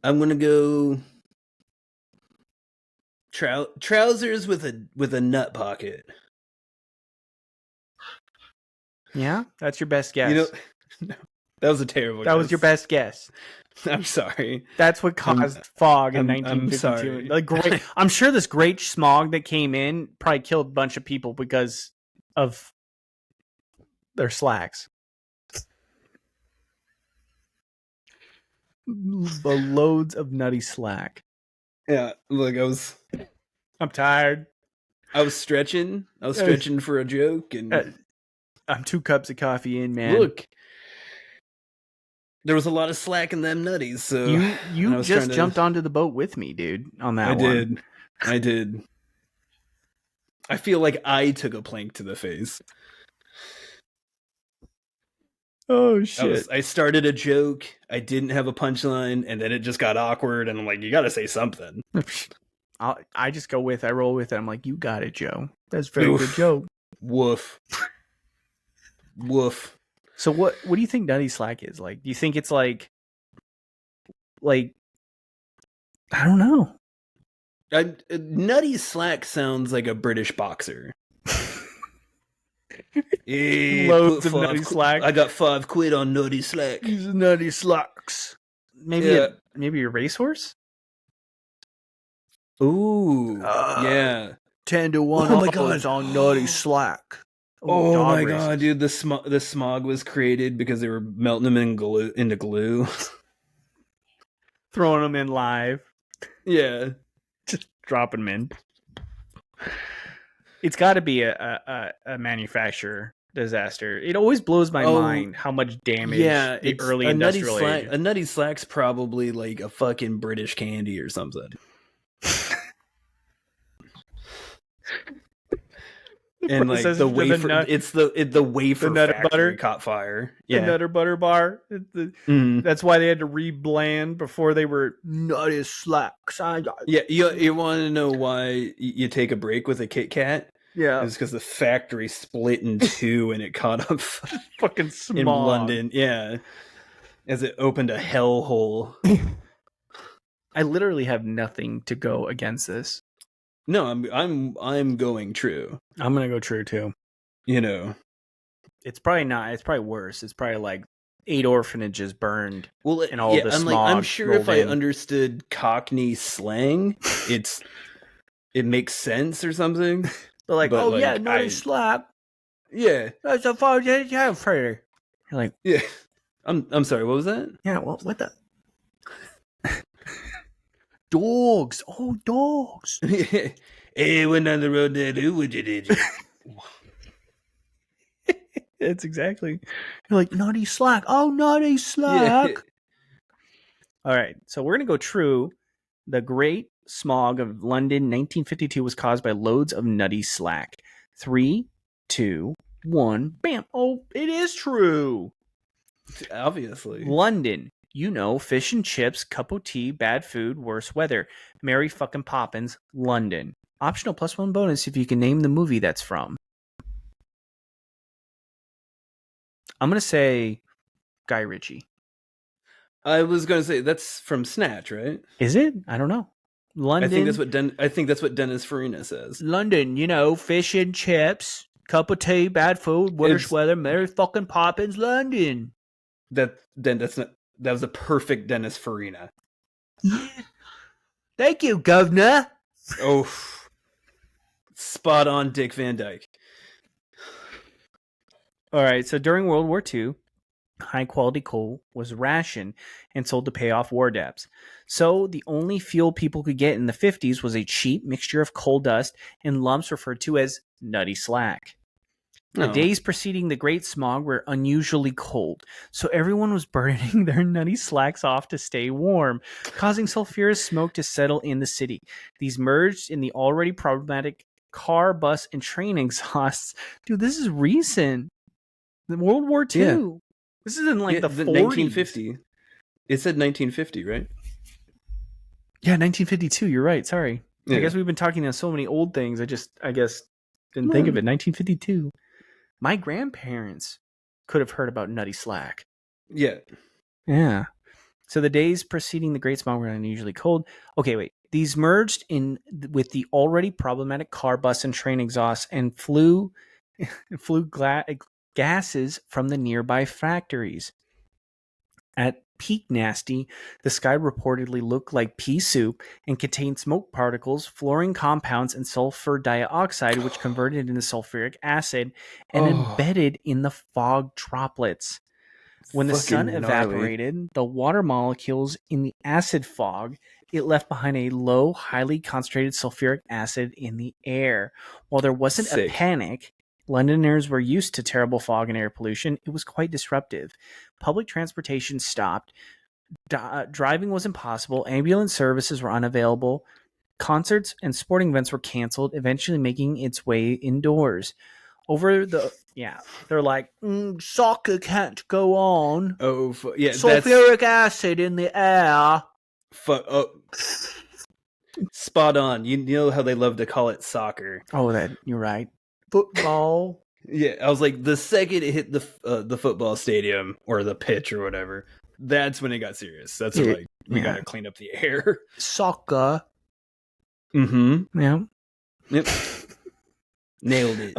I'm gonna go trousers with a nut pocket. Yeah, that's your best guess. You know, that was a terrible. That was your best guess. I'm sorry. That's what caused fog in 1952. I'm sorry. Like I'm sure this great smog that came in probably killed a bunch of people because of their slacks. The loads of nutty slack. Yeah, look, I'm tired. I was stretching for a joke, and I'm 2 cups of coffee in, man. Look, there was a lot of slack in them nutties. So you just jumped onto the boat with me, dude. On that one, I did. I feel like I took a plank to the face. Oh shit! I started a joke. I didn't have a punchline, and then it just got awkward. And I'm like, you got to say something. I just go with. I roll with it. I'm like, you got it, Joe. That's a very good joke. Woof. Woof. So what do you think nutty slack is? Like, do you think it's like I don't know. Nutty slack sounds like a British boxer. Hey, loads of nutty slack. I got £5 on nutty slack. These nutty slacks. Maybe a racehorse. Ooh, yeah. 10 to 1. Oh my god, on nutty slack. Oh my god, dude! The smog was created because they were melting them into glue, throwing them in live. Yeah, just dropping them in. It's got to be a manufacturer disaster. It always blows my mind how much damage. Yeah, the early industrial age. A nutty slack's probably like a fucking British candy or something. And like the wafer, it's the wafer nutter factory butter caught fire. Yeah, the Nutter Butter bar. That's why they had to rebrand before they were nutty slacks. Yeah, you want to know why you take a break with a Kit Kat? Yeah, it's because the factory split in 2 and it caught up fucking smog in London. Yeah, as it opened a hellhole. I literally have nothing to go against this. No, I'm going true. I'm gonna go true too. You know, it's probably not. It's probably worse. It's probably like 8 orphanages burned. Well, and all the smog. I'm sure if I understood Cockney slang, it makes sense or something. They're like, but, oh yeah, nutty slap. Yeah, that's a fun. Yeah, You're like, yeah. I'm sorry. What was that? Yeah. Well, what the? Dogs. Oh, dogs. Hey, went on the road there. Who would you did? It's exactly. You're like, nutty slack. Oh, nutty slack. Yeah. All right. So we're going to go true. The Great Smog of London 1952 was caused by loads of nutty slack. 3, 2, 1. Bam. Oh, it is true. Obviously. London. You know, fish and chips, cup of tea, bad food, worse weather. Mary fucking Poppins, London. Optional +1 bonus if you can name the movie that's from. I'm going to say Guy Ritchie. I was going to say that's from Snatch, right? Is it? I don't know. London. I think that's what Dennis Farina says. London, you know, fish and chips, cup of tea, bad food, worse weather, Mary fucking Poppins, London. That was a perfect Dennis Farina. Yeah. Thank you, Governor. Oh, spot on, Dick Van Dyke. All right, so during World War II, high-quality coal was rationed and sold to pay off war debts. So the only fuel people could get in the 50s was a cheap mixture of coal dust and lumps referred to as nutty slack. The days preceding the Great Smog were unusually cold, so everyone was burning their nutty slacks off to stay warm, causing sulfurous smoke to settle in the city. These merged in the already problematic car, bus, and train exhausts. Dude, this is recent. World War II. Yeah. This is in like the 40s. 1950. It said 1950, right? Yeah, 1952. You're right. Sorry. Yeah. I guess we've been talking about so many old things. I guess didn't think of it. 1952. My grandparents could have heard about nutty slack. Yeah. Yeah. So the days preceding the Great Smog were unusually cold. Okay, wait. These merged in with the already problematic car, bus, and train exhausts and flew gases from the nearby factories. At peak nasty, the sky reportedly looked like pea soup and contained smoke particles, fluorine compounds, and sulfur dioxide, which converted into sulfuric acid and embedded in the fog droplets. When the sun evaporated, the water molecules in the acid fog, it left behind a low, highly concentrated sulfuric acid in the air. While there wasn't a panic, Londoners were used to terrible fog and air pollution. It was quite disruptive. Public transportation stopped. Driving was impossible. Ambulance services were unavailable. Concerts and sporting events were canceled, eventually making its way indoors. They're like, soccer can't go on. Sulfuric acid in the air. Spot on. You know how they love to call it soccer. Oh, you're right. Football. Yeah, I was like, the second it hit the football stadium or the pitch or whatever, that's when it got serious. That's like we gotta clean up the air. Soccer. Mm-hmm. Yeah. Yep. Nailed it.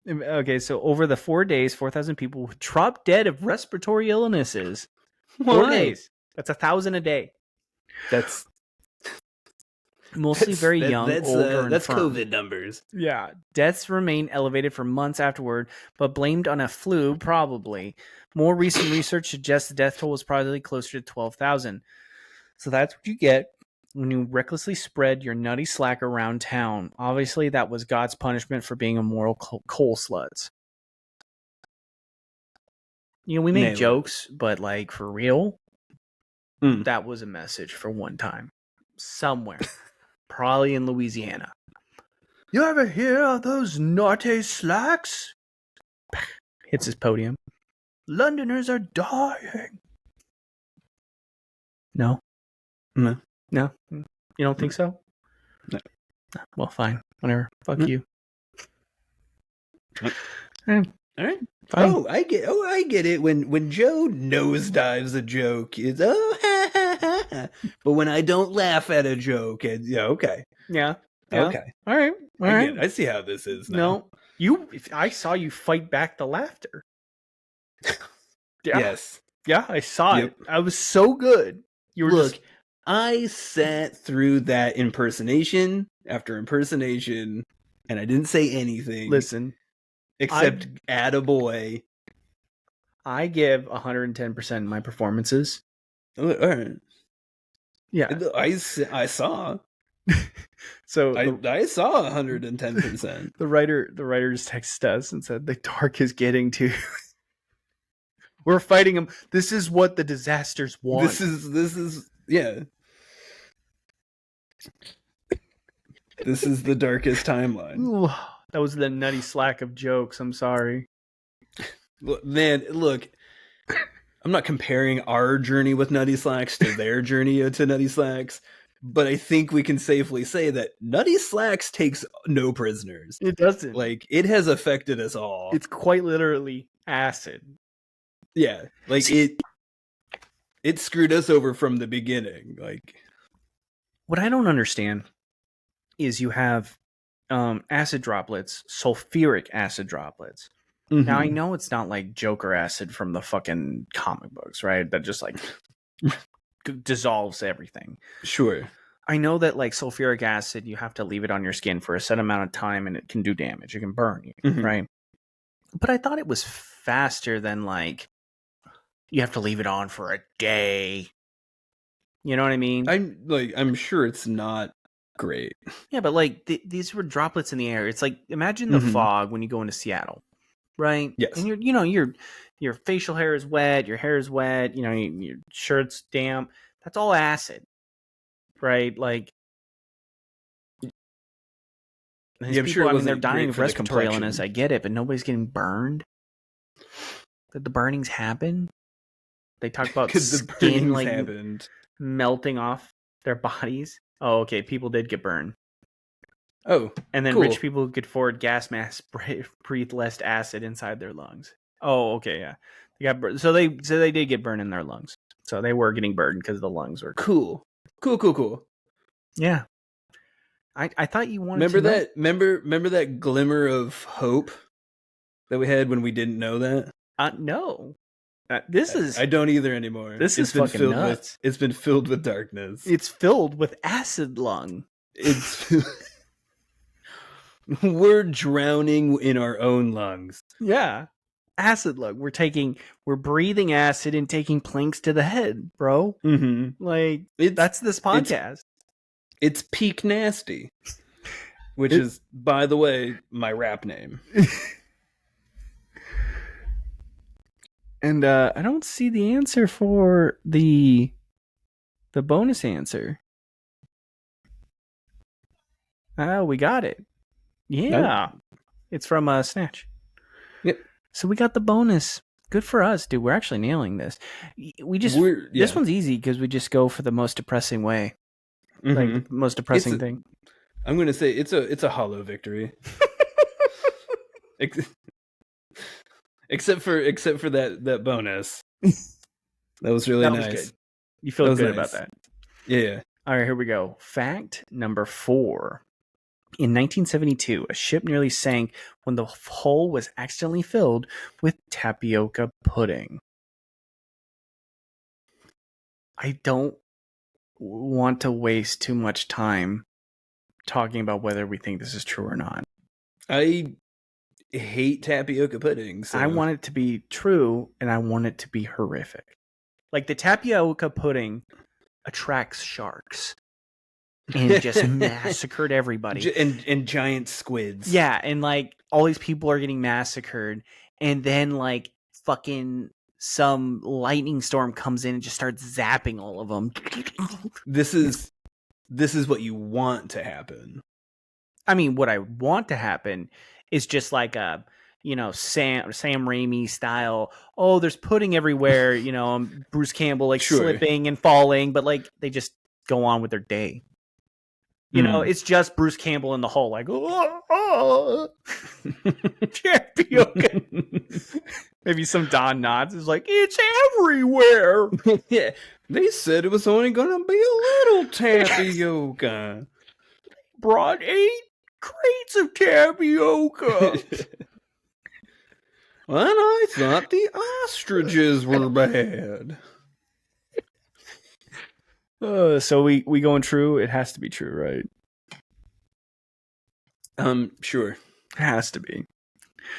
Okay, so over the 4 days, 4,000 people dropped dead of respiratory illnesses. Why? 4 days. That's 1,000 a day. That's mostly very young, older, and that's infirm. COVID numbers. Yeah. Deaths remained elevated for months afterward, but blamed on a flu, probably. More recent research suggests the death toll was probably closer to 12,000. So that's what you get when you recklessly spread your nutty slack around town. Obviously, that was God's punishment for being immoral coal sluts. You know, we make jokes, but like for real, that was a message for one time. Somewhere. Probably in Louisiana. You ever hear of those nutty slacks? Hits his podium. Londoners are dying. No? No. No? You don't think so? No. Well, fine. Whatever. Fuck you. All right. Fine. Oh, I get it. When Joe nosedives a joke, it's But when I don't laugh at a joke, okay. Yeah. Okay. All right. I see how this is now. No, I saw you fight back the laughter. Yeah. Yes. Yeah, I saw it. I was so good. You were I sat through that impersonation after impersonation, and I didn't say anything. Listen. Except attaboy. I give 110% in my performances. All right. Yeah. I saw. So I saw 110%. The writers texted us and said the dark is getting to you. We're fighting them. This is what the disasters want. This is yeah. This is the darkest timeline. Ooh, that was the nutty slack of jokes. I'm sorry. Man, look, I'm not comparing our journey with Nutty Slacks to their journey to Nutty Slacks, but I think we can safely say that Nutty Slacks takes no prisoners. It doesn't. Like, it has affected us all. It's quite literally acid. Yeah, like it screwed us over from the beginning. Like, what I don't understand is you have acid droplets, sulfuric acid droplets. Mm-hmm. Now I know it's not like Joker acid from the fucking comic books, right? That just like dissolves everything. Sure. I know that like sulfuric acid, you have to leave it on your skin for a set amount of time and it can do damage. It can burn you, mm-hmm. right? But I thought it was faster than like you have to leave it on for a day. You know what I mean? I'm sure it's not great. Yeah, but like these were droplets in the air. It's like imagine the mm-hmm. fog when you go into Seattle, right? Yes. And your facial hair is wet, your hair is wet, your shirt's damp. That's all acid, right? Like, yeah, I'm sure. They're dying of respiratory illness. I get it, but nobody's getting burned. Did the burnings happen? They talk about skin like melting off their bodies. Oh, okay. People did get burned. Oh, and then rich people who could afford gas masks breathe less acid inside their lungs. Oh, okay, yeah. They got burned. So they did get burned in their lungs. So they were getting burned because the lungs were cool. Yeah. I thought you wanted to remember that glimmer of hope that we had when we didn't know that? No. I don't either anymore. This is fucking nuts. It's been filled with darkness. It's filled with acid lung. We're drowning in our own lungs. Yeah. Acid lung. We're breathing acid and taking planks to the head, bro. Mm-hmm. Like, that's this podcast. It's peak nasty, which is, by the way, my rap name. And I don't see the answer for the bonus answer. Oh, we got it. Yeah. It's from Snatch. Yep. So we got the bonus. Good for us, dude. We're actually nailing this. This one's easy because we just go for the most depressing way. Mm-hmm. Like the most depressing thing. I'm going to say it's a hollow victory. Except for that bonus. That was really nice. Was good. You feel good about that. Yeah. All right, here we go. Fact number 4. In 1972, a ship nearly sank when the hull was accidentally filled with tapioca pudding. I don't want to waste too much time talking about whether we think this is true or not. I hate tapioca pudding. So. I want it to be true, and I want it to be horrific. Like, the tapioca pudding attracts sharks and just massacred everybody. And giant squids. Yeah, and, like, all these people are getting massacred, and then, like, fucking some lightning storm comes in and just starts zapping all of them. This is what you want to happen. I mean, what I want to happen is just like a, Sam Raimi style. Oh, there's pudding everywhere. Bruce Campbell like slipping and falling, but like they just go on with their day. It's just Bruce Campbell in the hole, like tapioca. Maybe some Don Knotts is like, it's everywhere. Yeah, They said it was only gonna be a little tapioca. Brought 8 crates of tapioca. And I thought the ostriches were bad. So we going true? It has to be true, right? Sure. Has to be.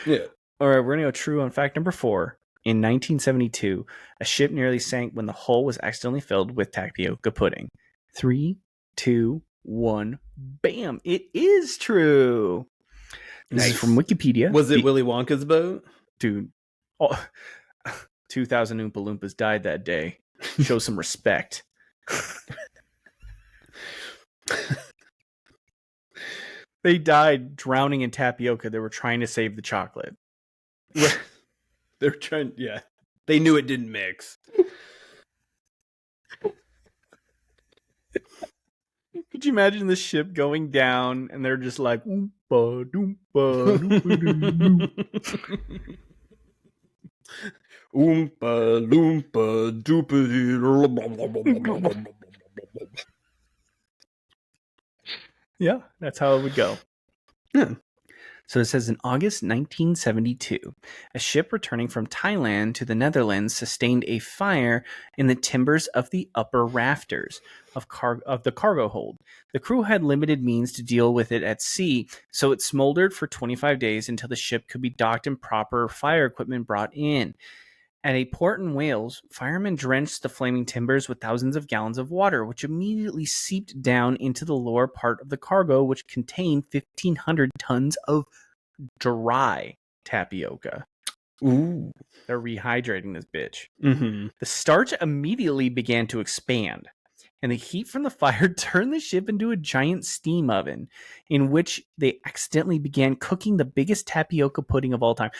Yeah. All right, we're going to go true on fact number 4. In 1972, a ship nearly sank when the hull was accidentally filled with tapioca pudding. 3, 2, 1, bam! It is true. This is from Wikipedia. Was it Willy Wonka's boat? Dude, 2,000 Oompa Loompas died that day. Show some respect. They died drowning in tapioca. They were trying to save the chocolate. They're trying, yeah. They knew it didn't mix. Could you imagine the ship going down and they're just like, Oompa Doompa Doompa Oompa Loompa Doopity. Yeah, that's how it would go. Yeah. So it says in August 1972, a ship returning from Thailand to the Netherlands sustained a fire in the timbers of the upper rafters of the cargo hold. The crew had limited means to deal with it at sea, so it smoldered for 25 days until the ship could be docked and proper fire equipment brought in. At a port in Wales, firemen drenched the flaming timbers with thousands of gallons of water, which immediately seeped down into the lower part of the cargo, which contained 1,500 tons of dry tapioca. Ooh. They're rehydrating this bitch. Mm-hmm. The starch immediately began to expand, and the heat from the fire turned the ship into a giant steam oven, in which they accidentally began cooking the biggest tapioca pudding of all time.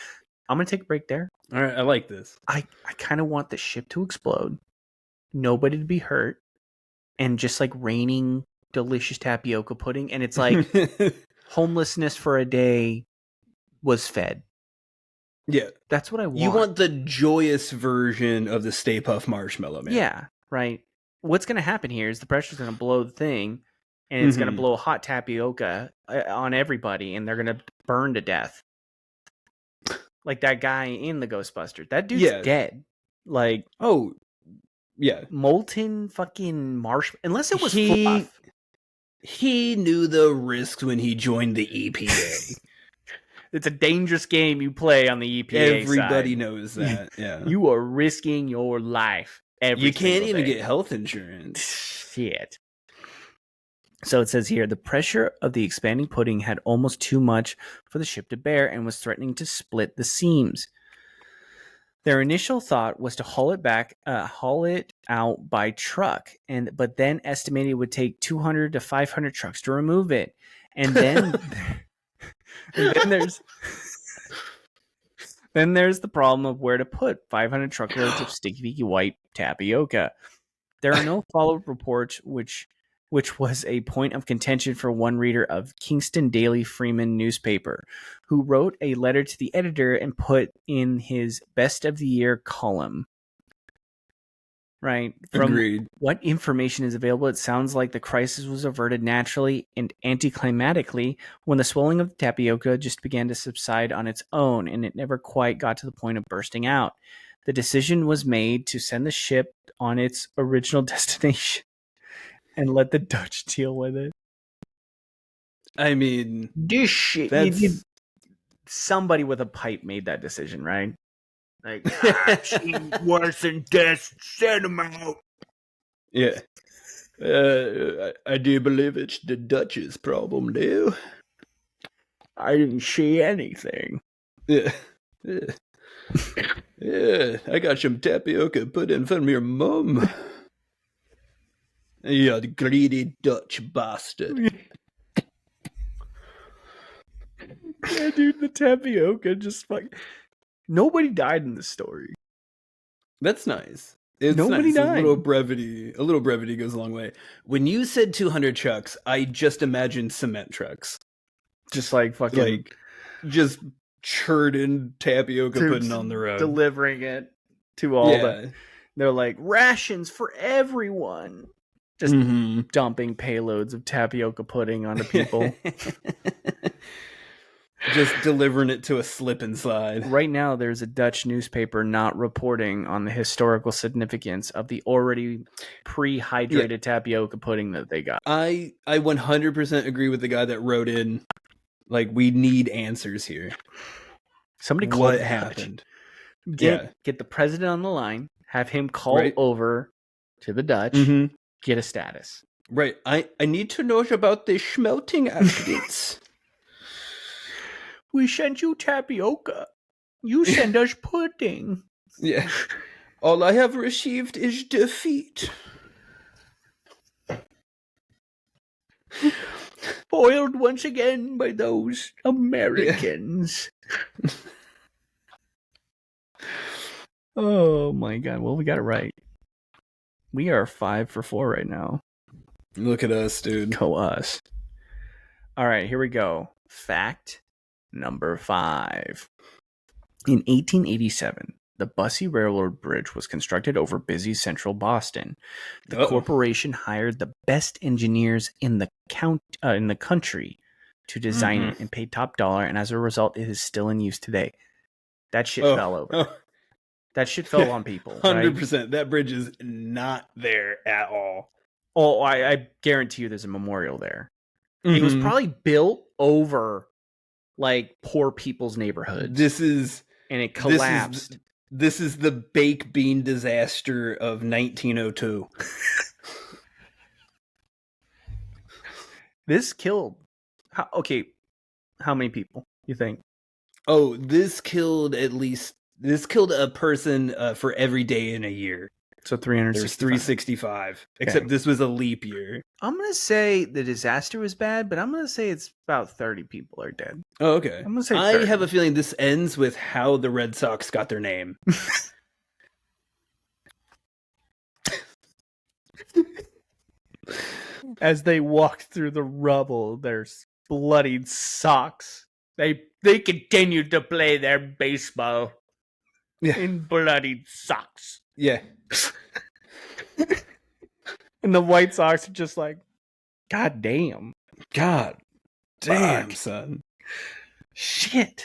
I'm going to take a break there. All right, I like this. I kind of want the ship to explode, nobody to be hurt, and just like raining delicious tapioca pudding. And it's like homelessness for a day was fed. Yeah. That's what I want. You want the joyous version of the Stay Puft Marshmallow Man. Yeah, right. What's going to happen here is the pressure's going to blow the thing, and it's going to blow hot tapioca on everybody, and they're going to burn to death. Like that guy in the Ghostbusters. That dude's dead. Like, oh, yeah. Molten fucking marshmallow. Unless it was fluff. He knew the risks when he joined the EPA. It's a dangerous game you play on the EPA Everybody side. knows that, yeah. You are risking your life. You can't even get health insurance. Shit. So it says here, the pressure of the expanding pudding had almost too much for the ship to bear and was threatening to split the seams. Their initial thought was to haul it out by truck, but then estimated it would take 200 to 500 trucks to remove it. And then, then there's the problem of where to put 500 truckloads of sticky white tapioca. There are no follow-up reports, which was a point of contention for one reader of Kingston Daily Freeman newspaper, who wrote a letter to the editor and put in his best of the year column. Right? From Agreed. What information is available, it sounds like the crisis was averted naturally and anticlimactically when the swelling of the tapioca just began to subside on its own, and it never quite got to the point of bursting out. The decision was made to send the ship on its original destination and let the Dutch deal with it. I mean, this shit. Somebody with a pipe made that decision, right? Like, worse than death. Send them out. Yeah. I do believe it's the Dutch's problem, do. I didn't see anything. Yeah. Yeah. I got some tapioca put in front of your mum. You greedy Dutch bastard. Yeah, dude, the tapioca just nobody died in this story. That's nice. Nobody died. A little brevity goes a long way. When you said 200 trucks, I just imagined cement trucks. Just like fucking just churning tapioca pudding on the road. Delivering it to all the... They're like, rations for everyone. Just dumping payloads of tapioca pudding onto people. Just delivering it to a slip and slide. Right now, there's a Dutch newspaper not reporting on the historical significance of the already pre-hydrated tapioca pudding that they got. I 100% agree with the guy that wrote in, like, we need answers here. Somebody call what happened. Get the president on the line, have him call over to the Dutch, get a status. Right. I need to know about the smelting accidents. We sent you tapioca. You send us pudding. Yeah. All I have received is defeat. Foiled once again by those Americans. Yeah. Oh my God. Well, we got it right. We are 5 for 4 right now. Look at us, dude. Go us. All right, here we go. Fact number 5. In 1887, the Bussey Railroad Bridge was constructed over busy central Boston. The corporation hired the best engineers in the country to design it and paid top dollar, and as a result, it is still in use today. That shit fell over. That shit fell on people. 100%. Right? That bridge is not there at all. Oh, I guarantee you there's a memorial there. It was probably built over like poor people's neighborhoods. And it collapsed. This is the baked bean disaster of 1902. This killed. How many people you think? Oh, this killed a person for every day in a year. So 365. There's 365. Except this was a leap year. I'm going to say the disaster was bad, but I'm going to say it's about 30 people are dead. Oh, okay. I'm going to say 30. I have a feeling this ends with how the Red Sox got their name. As they walked through the rubble, their bloodied socks. They continued to play their baseball in bloodied socks. Yeah. And the White Sox are just like, God damn. Fuck. Son. Shit.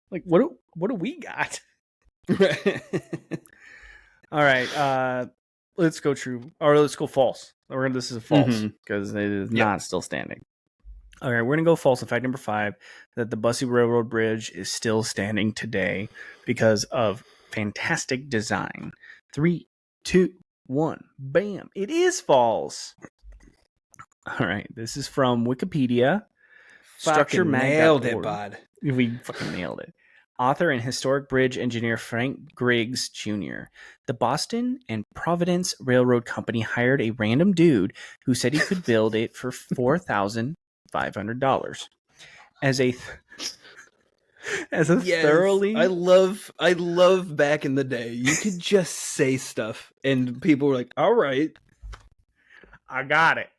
Like, what do we got? All right. Let's go true. Or let's go false. This is a false because it is not still standing. All right, we're going to go false. In fact, number 5, that the Bussey Railroad Bridge is still standing today because of fantastic design. 3, 2, 1. Bam. It is false. All right, this is from Wikipedia. Structure Mag. Nailed it, bud. We fucking nailed it. Author and historic bridge engineer Frank Griggs Jr. The Boston and Providence Railroad Company hired a random dude who said he could build it for $4,500. As a thoroughly... I love back in the day. You could just say stuff and people were like, all right. I got it.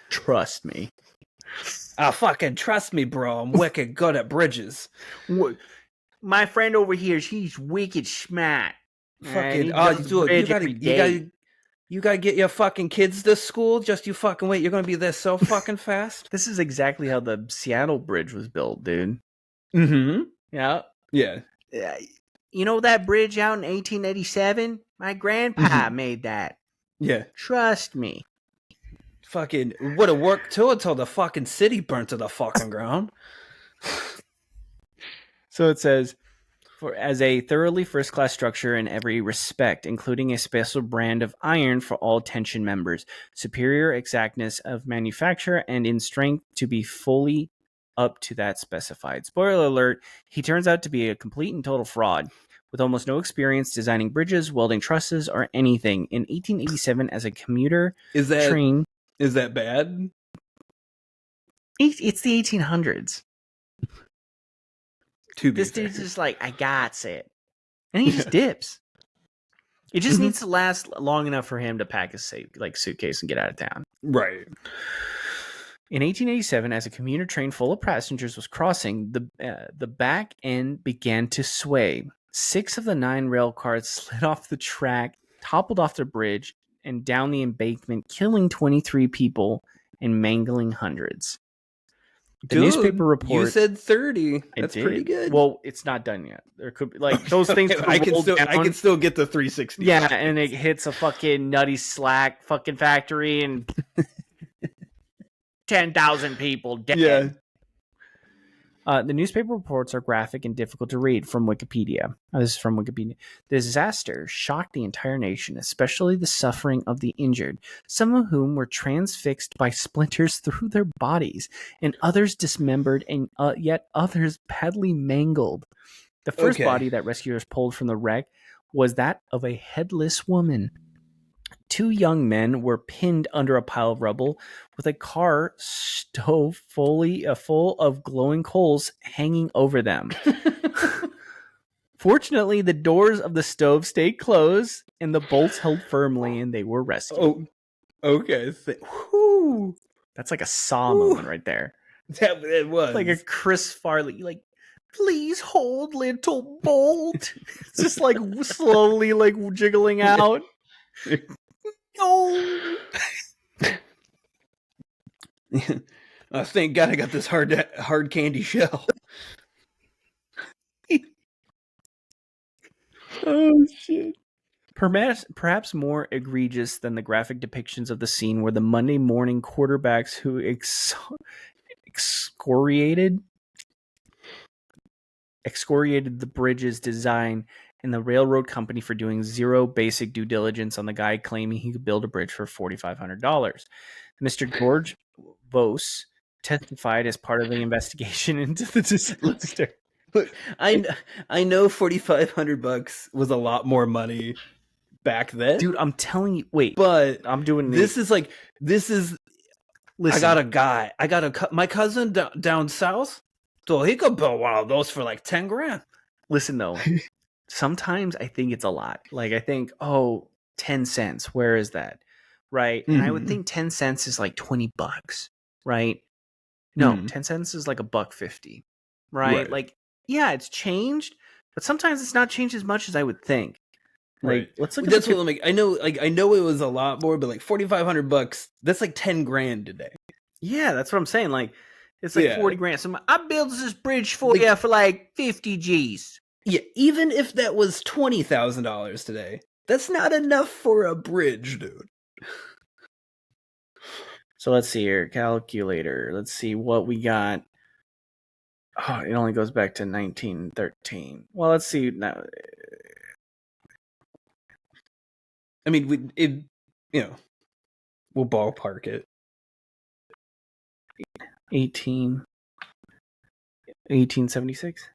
Trust me. Fucking trust me, bro. I'm wicked good at bridges. My friend over here, she's wicked smart. Fucking, you gotta get your fucking kids to school. Just you fucking wait. You're gonna be there so fucking fast. This is exactly how the Seattle Bridge was built, dude. Yeah. You know that bridge out in 1887? My grandpa made that. Yeah. Trust me. Fucking would have worked too until the fucking city burnt to the fucking ground. So it says, as a thoroughly first-class structure in every respect, including a special brand of iron for all tension members, superior exactness of manufacture, and in strength to be fully up to that specified. Spoiler alert, he turns out to be a complete and total fraud. With almost no experience designing bridges, welding trusses, or anything. In 1887, as a commuter train... Is that bad? It's the 1800s. This dude's just like, I got it. And he just dips. It just needs to last long enough for him to pack his suitcase and get out of town. Right. In 1887, as a commuter train full of passengers was crossing, the back end began to sway. 6 of the 9 rail cars slid off the track, toppled off the bridge, and down the embankment, killing 23 people and mangling hundreds. The newspaper report. You said 30. That's pretty good. Well, it's not done yet. There could be like those things. I can still get the 360. Yeah, and it hits a fucking nutty slack fucking factory and 10,000 people dead. Yeah. The newspaper reports are graphic and difficult to read from Wikipedia. This is from Wikipedia. The disaster shocked the entire nation, especially the suffering of the injured, some of whom were transfixed by splinters through their bodies, and others dismembered, and yet others badly mangled. The first body that rescuers pulled from the wreck was that of a headless woman. 2 young men were pinned under a pile of rubble with a car stove full of glowing coals hanging over them. Fortunately, the doors of the stove stayed closed and the bolts held firmly, and they were rescued. Oh, okay. That's like a Saw moment right there. It was. Like a Chris Farley, like, please hold, little bolt. It's just like slowly like jiggling out. No. Thank God I got this hard candy shell. Oh shit. Perhaps more egregious than the graphic depictions of the scene were the Monday morning quarterbacks who excoriated the bridge's design and the railroad company for doing zero basic due diligence on the guy claiming he could build a bridge for $4,500. Mr. George Vos testified as part of the investigation into the disaster. Look, I know $4,500 was a lot more money back then, dude. I'm telling you. Wait, but I'm doing this. Listen, I got my cousin down south, so he could build one of those for like 10 grand. Listen though. Sometimes I think it's a lot. Like I think, 10 cents. Where is that? Right. And I would think 10 cents is like $20, right? No, 10 cents is like $1.50. Right? Like, yeah, it's changed, but sometimes it's not changed as much as I would think. Like, let's look at that's what I know it was a lot more, but like $4,500, that's like 10 grand today. Yeah, that's what I'm saying. Like, it's like 40 grand. So I built this bridge for you for like 50 G's. Yeah, even if that was $20,000 today, that's not enough for a bridge, dude. So let's see here. Calculator. Let's see what we got. Oh, it only goes back to 1913. Well, let's see now. I mean, we'll ballpark it. 1876.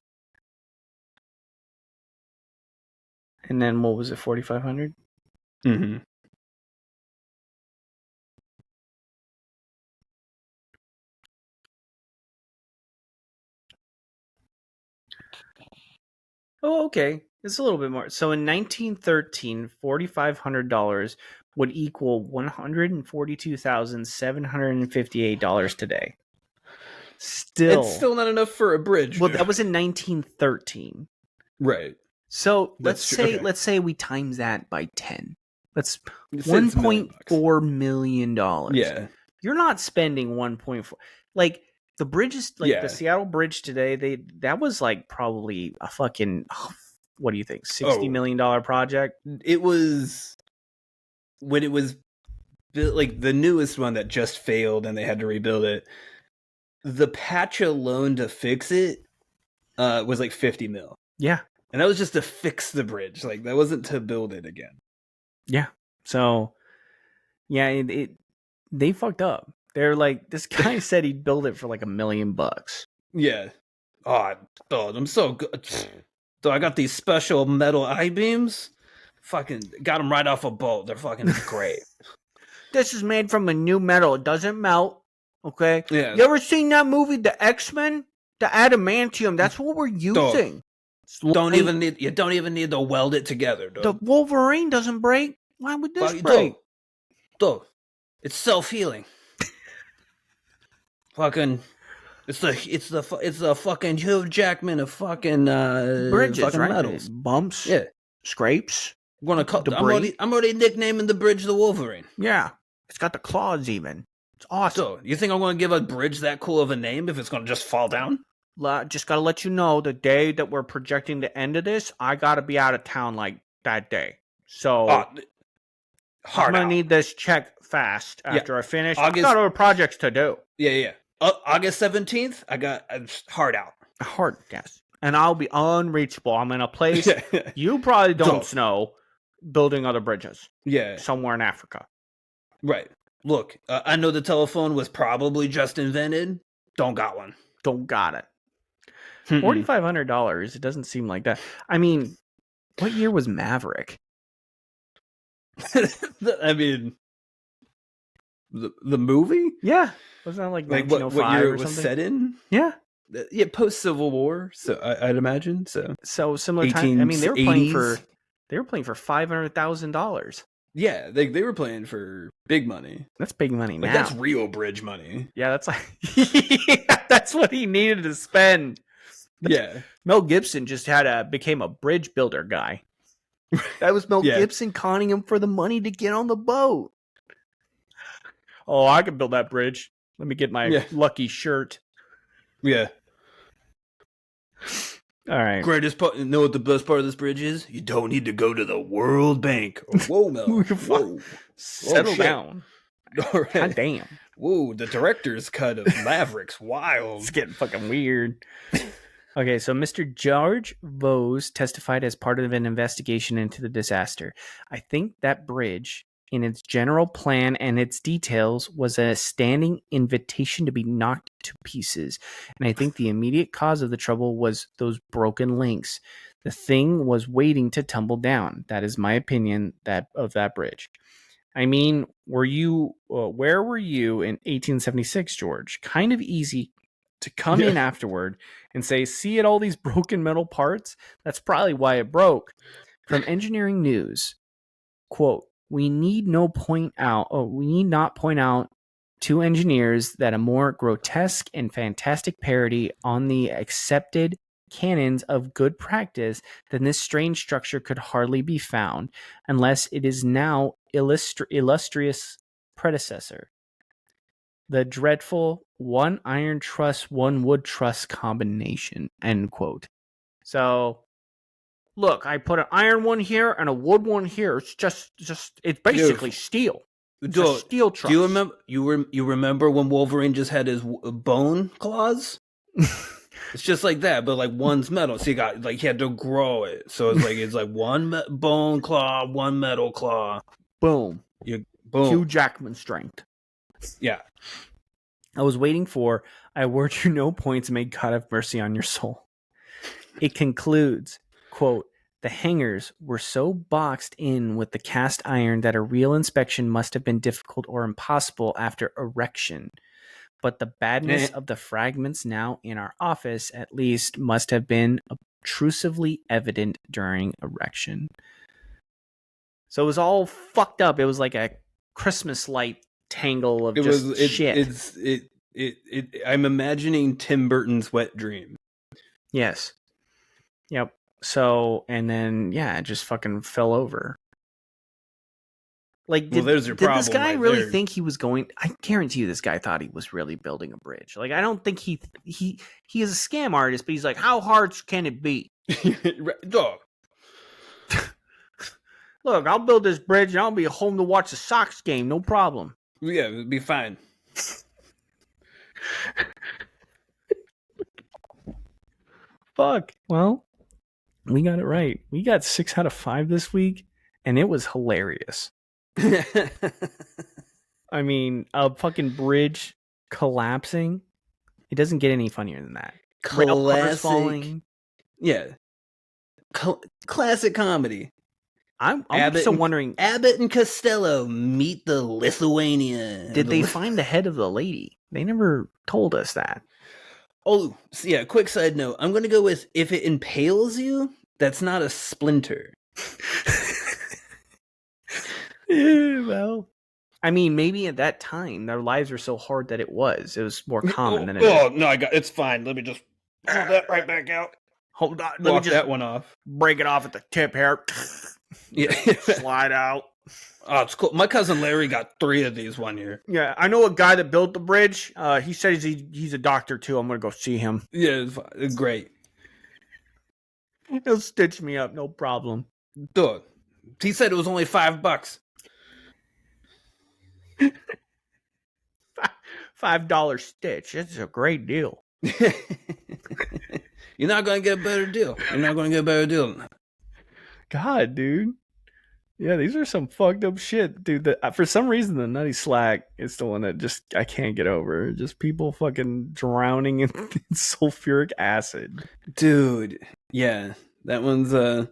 And then what was it, 4,500? Mm-hmm. Oh, okay. It's a little bit more. So in 1913, $4,500 would equal $142,758 today. It's still not enough for a bridge. Well, that was in 1913. Right. So let's say we times that by 10. That's $1.4 million. Yeah. You're not spending 1.4. Like the bridges, the Seattle Bridge today, that was like probably a fucking, what do you think, $60 million project? It was when it was built, like the newest one that just failed and they had to rebuild it. The patch alone to fix it was like 50 mil. Yeah. And that was just to fix the bridge. Like that wasn't to build it again. Yeah. So, yeah, they fucked up. They're like, this guy said he'd build it for like $1 million. Yeah. Oh, I'm so good. So I got these special metal I-beams. Fucking got them right off a boat. They're fucking great. This is made from a new metal. It doesn't melt. Okay. Yeah. You ever seen that movie, The X-Men? The adamantium. That's what we're using. You don't even need to weld it together, dude. The Wolverine doesn't break. Why would this break? Dude, it's self-healing. Fucking It's the fucking Hugh Jackman of fucking Bridges, fucking right? metals. Bumps, Yeah, scrapes. I'm gonna call. Debris. I'm already nicknaming the bridge the Wolverine. Yeah, it's got the claws even. It's awesome. So, you think I'm gonna give a bridge that cool of a name if it's gonna just fall down? Just gotta let you know, the day that we're projecting the end of this, I gotta be out of town like that day. So I'm gonna need this check fast after I finish. I got other projects to do. Yeah. August 17th, I got hard out. Hard, yes. And I'll be unreachable. I'm in a place you probably don't know, building other bridges. Yeah. Somewhere in Africa. Right. Look, I know the telephone was probably just invented. Don't got one. Don't got it. $4,500. It doesn't seem like that. I mean, what year was Maverick? I mean, the movie? Yeah. Wasn't that like 1905 what year it was something? set in? Yeah. Yeah, post Civil War. So I'd imagine. So similar time. I mean, they were playing for $500,000. Yeah, they were playing for big money. That's big money now. That's real bridge money. Yeah, that's like that's what he needed to spend. Yeah. Mel Gibson just became a bridge builder guy. That was Mel Gibson conning him for the money to get on the boat. Oh, I can build that bridge. Let me get my lucky shirt. Yeah. All right. Greatest part. You know what the best part of this bridge is? You don't need to go to the World Bank. Whoa, Mel. Whoa. Settle down. All right. God damn. Whoa, the director's cut of Maverick's wild. It's getting fucking weird. Okay, so Mr. George Vose testified as part of an investigation into the disaster. I think that bridge, in its general plan and its details, was a standing invitation to be knocked to pieces. And I think the immediate cause of the trouble was those broken links. The thing was waiting to tumble down. That is my opinion of that bridge. I mean, where were you in 1876, George? Kind of easy to come in afterward and say, see all these broken metal parts? That's probably why it broke. From Engineering News, quote, we need not point out to engineers that a more grotesque and fantastic parody on the accepted canons of good practice than this strange structure could hardly be found, unless it is now illustrious predecessor. The dreadful one iron truss, one wood truss combination, end quote. So, look, I put an iron one here and a wood one here. It's just it's basically steel. It's a steel truss. Do you remember? You remember when Wolverine just had his bone claws? It's just like that, but like one's metal. So he had to grow it. So it's like one bone claw, one metal claw. Boom. Boom. Hugh Jackman strength. Yeah. I was waiting for, I award you no points, may God have mercy on your soul. It concludes, quote, the hangers were so boxed in with the cast iron that a real inspection must have been difficult or impossible after erection. But the badness of the fragments now in our office, at least, must have been obtrusively evident during erection. So it was all fucked up. It was like a Christmas light tangle of shit. I'm imagining Tim Burton's wet dream. Yes. Yep. So, and then, it just fucking fell over. Like, there's your problem. Did this guy really think he was going? I guarantee you, this guy thought he was really building a bridge. Like, I don't think he is a scam artist, but he's like, how hard can it be? Dog. Look, I'll build this bridge and I'll be home to watch the Sox game. No problem. Yeah, it'll be fine. Fuck. Well, we got it right. We got 6 out of 5 this week, and it was hilarious. I mean, a fucking bridge collapsing. It doesn't get any funnier than that. Classic. Falling. Yeah. Classic comedy. I'm still wondering. Abbott and Costello meet the Lithuania. Did they find the head of the lady? They never told us that. Oh, yeah. Quick side note. I'm going to go with, if it impales you, that's not a splinter. Well, I mean, maybe at that time their lives were so hard that it was more common than it Oh is. no, it's fine. Let me just pull that right back out. Hold on, let me Walk just that one off. break it off at the tip here. Yeah, Slide out. Oh, it's cool. My cousin Larry got 3 of these one year. Yeah, I know a guy that built the bridge. He says he's a doctor too. I'm gonna go see him. Yeah, it's great. He'll stitch me up, no problem. Dude, he said it was only $5. $5 stitch. It's a great deal. You're not gonna get a better deal. God, dude. Yeah, these are some fucked up shit, dude. For some reason, the nutty slack is the one that just I can't get over. Just people fucking drowning in sulfuric acid, dude. Yeah, that one's There's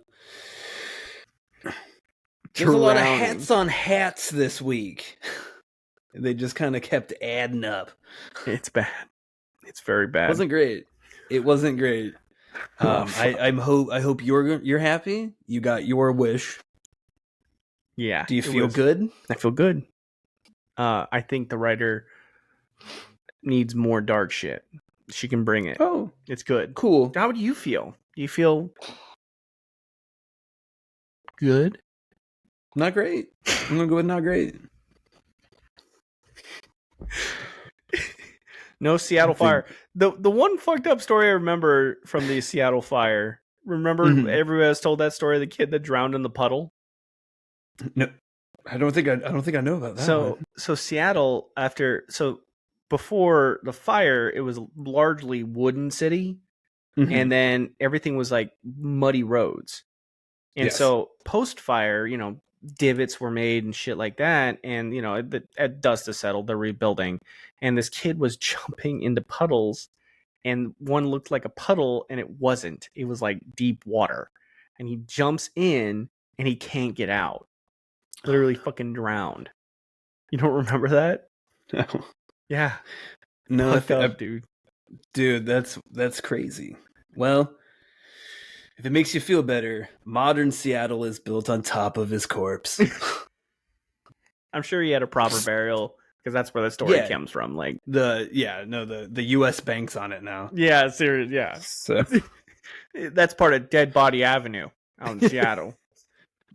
a lot of hats on hats this week. They just kind of kept adding up. It's bad. It's very bad. It wasn't great. I hope you're happy. You got your wish. Yeah. Do you feel good? I feel good. I think the writer needs more dark shit. She can bring it. Oh, it's good. Cool. How do you feel? Do you feel good? Not great. I'm gonna go with not great. No Seattle fire. The one fucked up story I remember from the Seattle fire. Remember everybody was told that story of the kid that drowned in the puddle? No. I don't think I know about that. So Seattle before the fire, it was largely wooden city, and then everything was like muddy roads. And so post fire, divots were made and shit like that, and at dust has settled, they're rebuilding, and this kid was jumping into puddles, and one looked like a puddle and it wasn't. It was like deep water, and he jumps in and he can't get out. Literally fucking drowned. You don't remember that? No. Yeah. No, up, dude. Dude, that's crazy. Well, if it makes you feel better, modern Seattle is built on top of his corpse. I'm sure he had a proper burial because that's where the story comes from. Like the U.S. bank's on it now. Yeah, serious. Yeah. So that's part of Dead Body Avenue out in Seattle.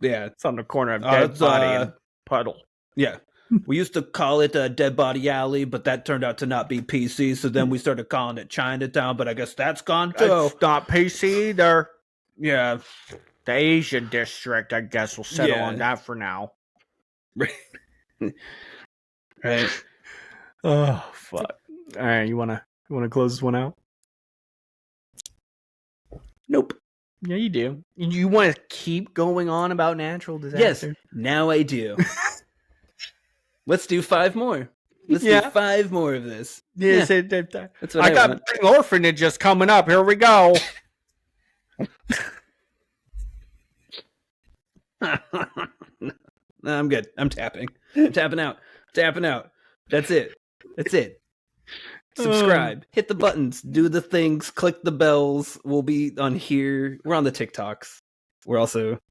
Yeah, it's on the corner of Dead Body and Puddle. Yeah. We used to call it Dead Body Alley, but that turned out to not be PC, so then we started calling it Chinatown, but I guess that's gone too. It's not PC either. Yeah. The Asian district, I guess, will settle on that for now. Right. Oh, fuck. All right, you wanna close this one out? Nope. Yeah, you do. You want to keep going on about natural disaster? Yes, now I do. Let's do 5 more. Let's do 5 more of this. Yes, yeah. That's what I got. Orphanages coming up. Here we go. No, I'm good. I'm tapping. I'm tapping out. That's it. Subscribe. Hit the buttons. Do the things. Click the bells. We'll be on here. We're on the TikToks. We're elsewhere.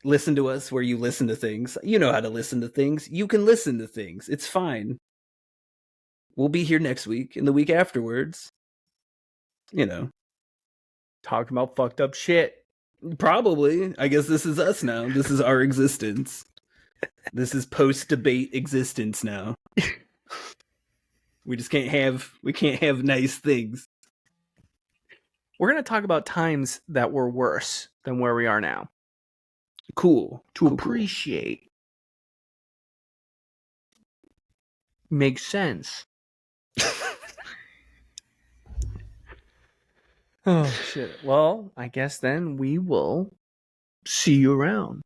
Listen to us where you listen to things. You know how to listen to things. You can listen to things. It's fine. We'll be here next week and the week afterwards. Talking about fucked up shit. Probably. I guess this is us now. This is our existence. This is post-debate existence now. We can't have nice things. We're going to talk about times that were worse than where we are now. Cool. To appreciate. Makes sense. Oh, shit. Well, I guess then we will see you around.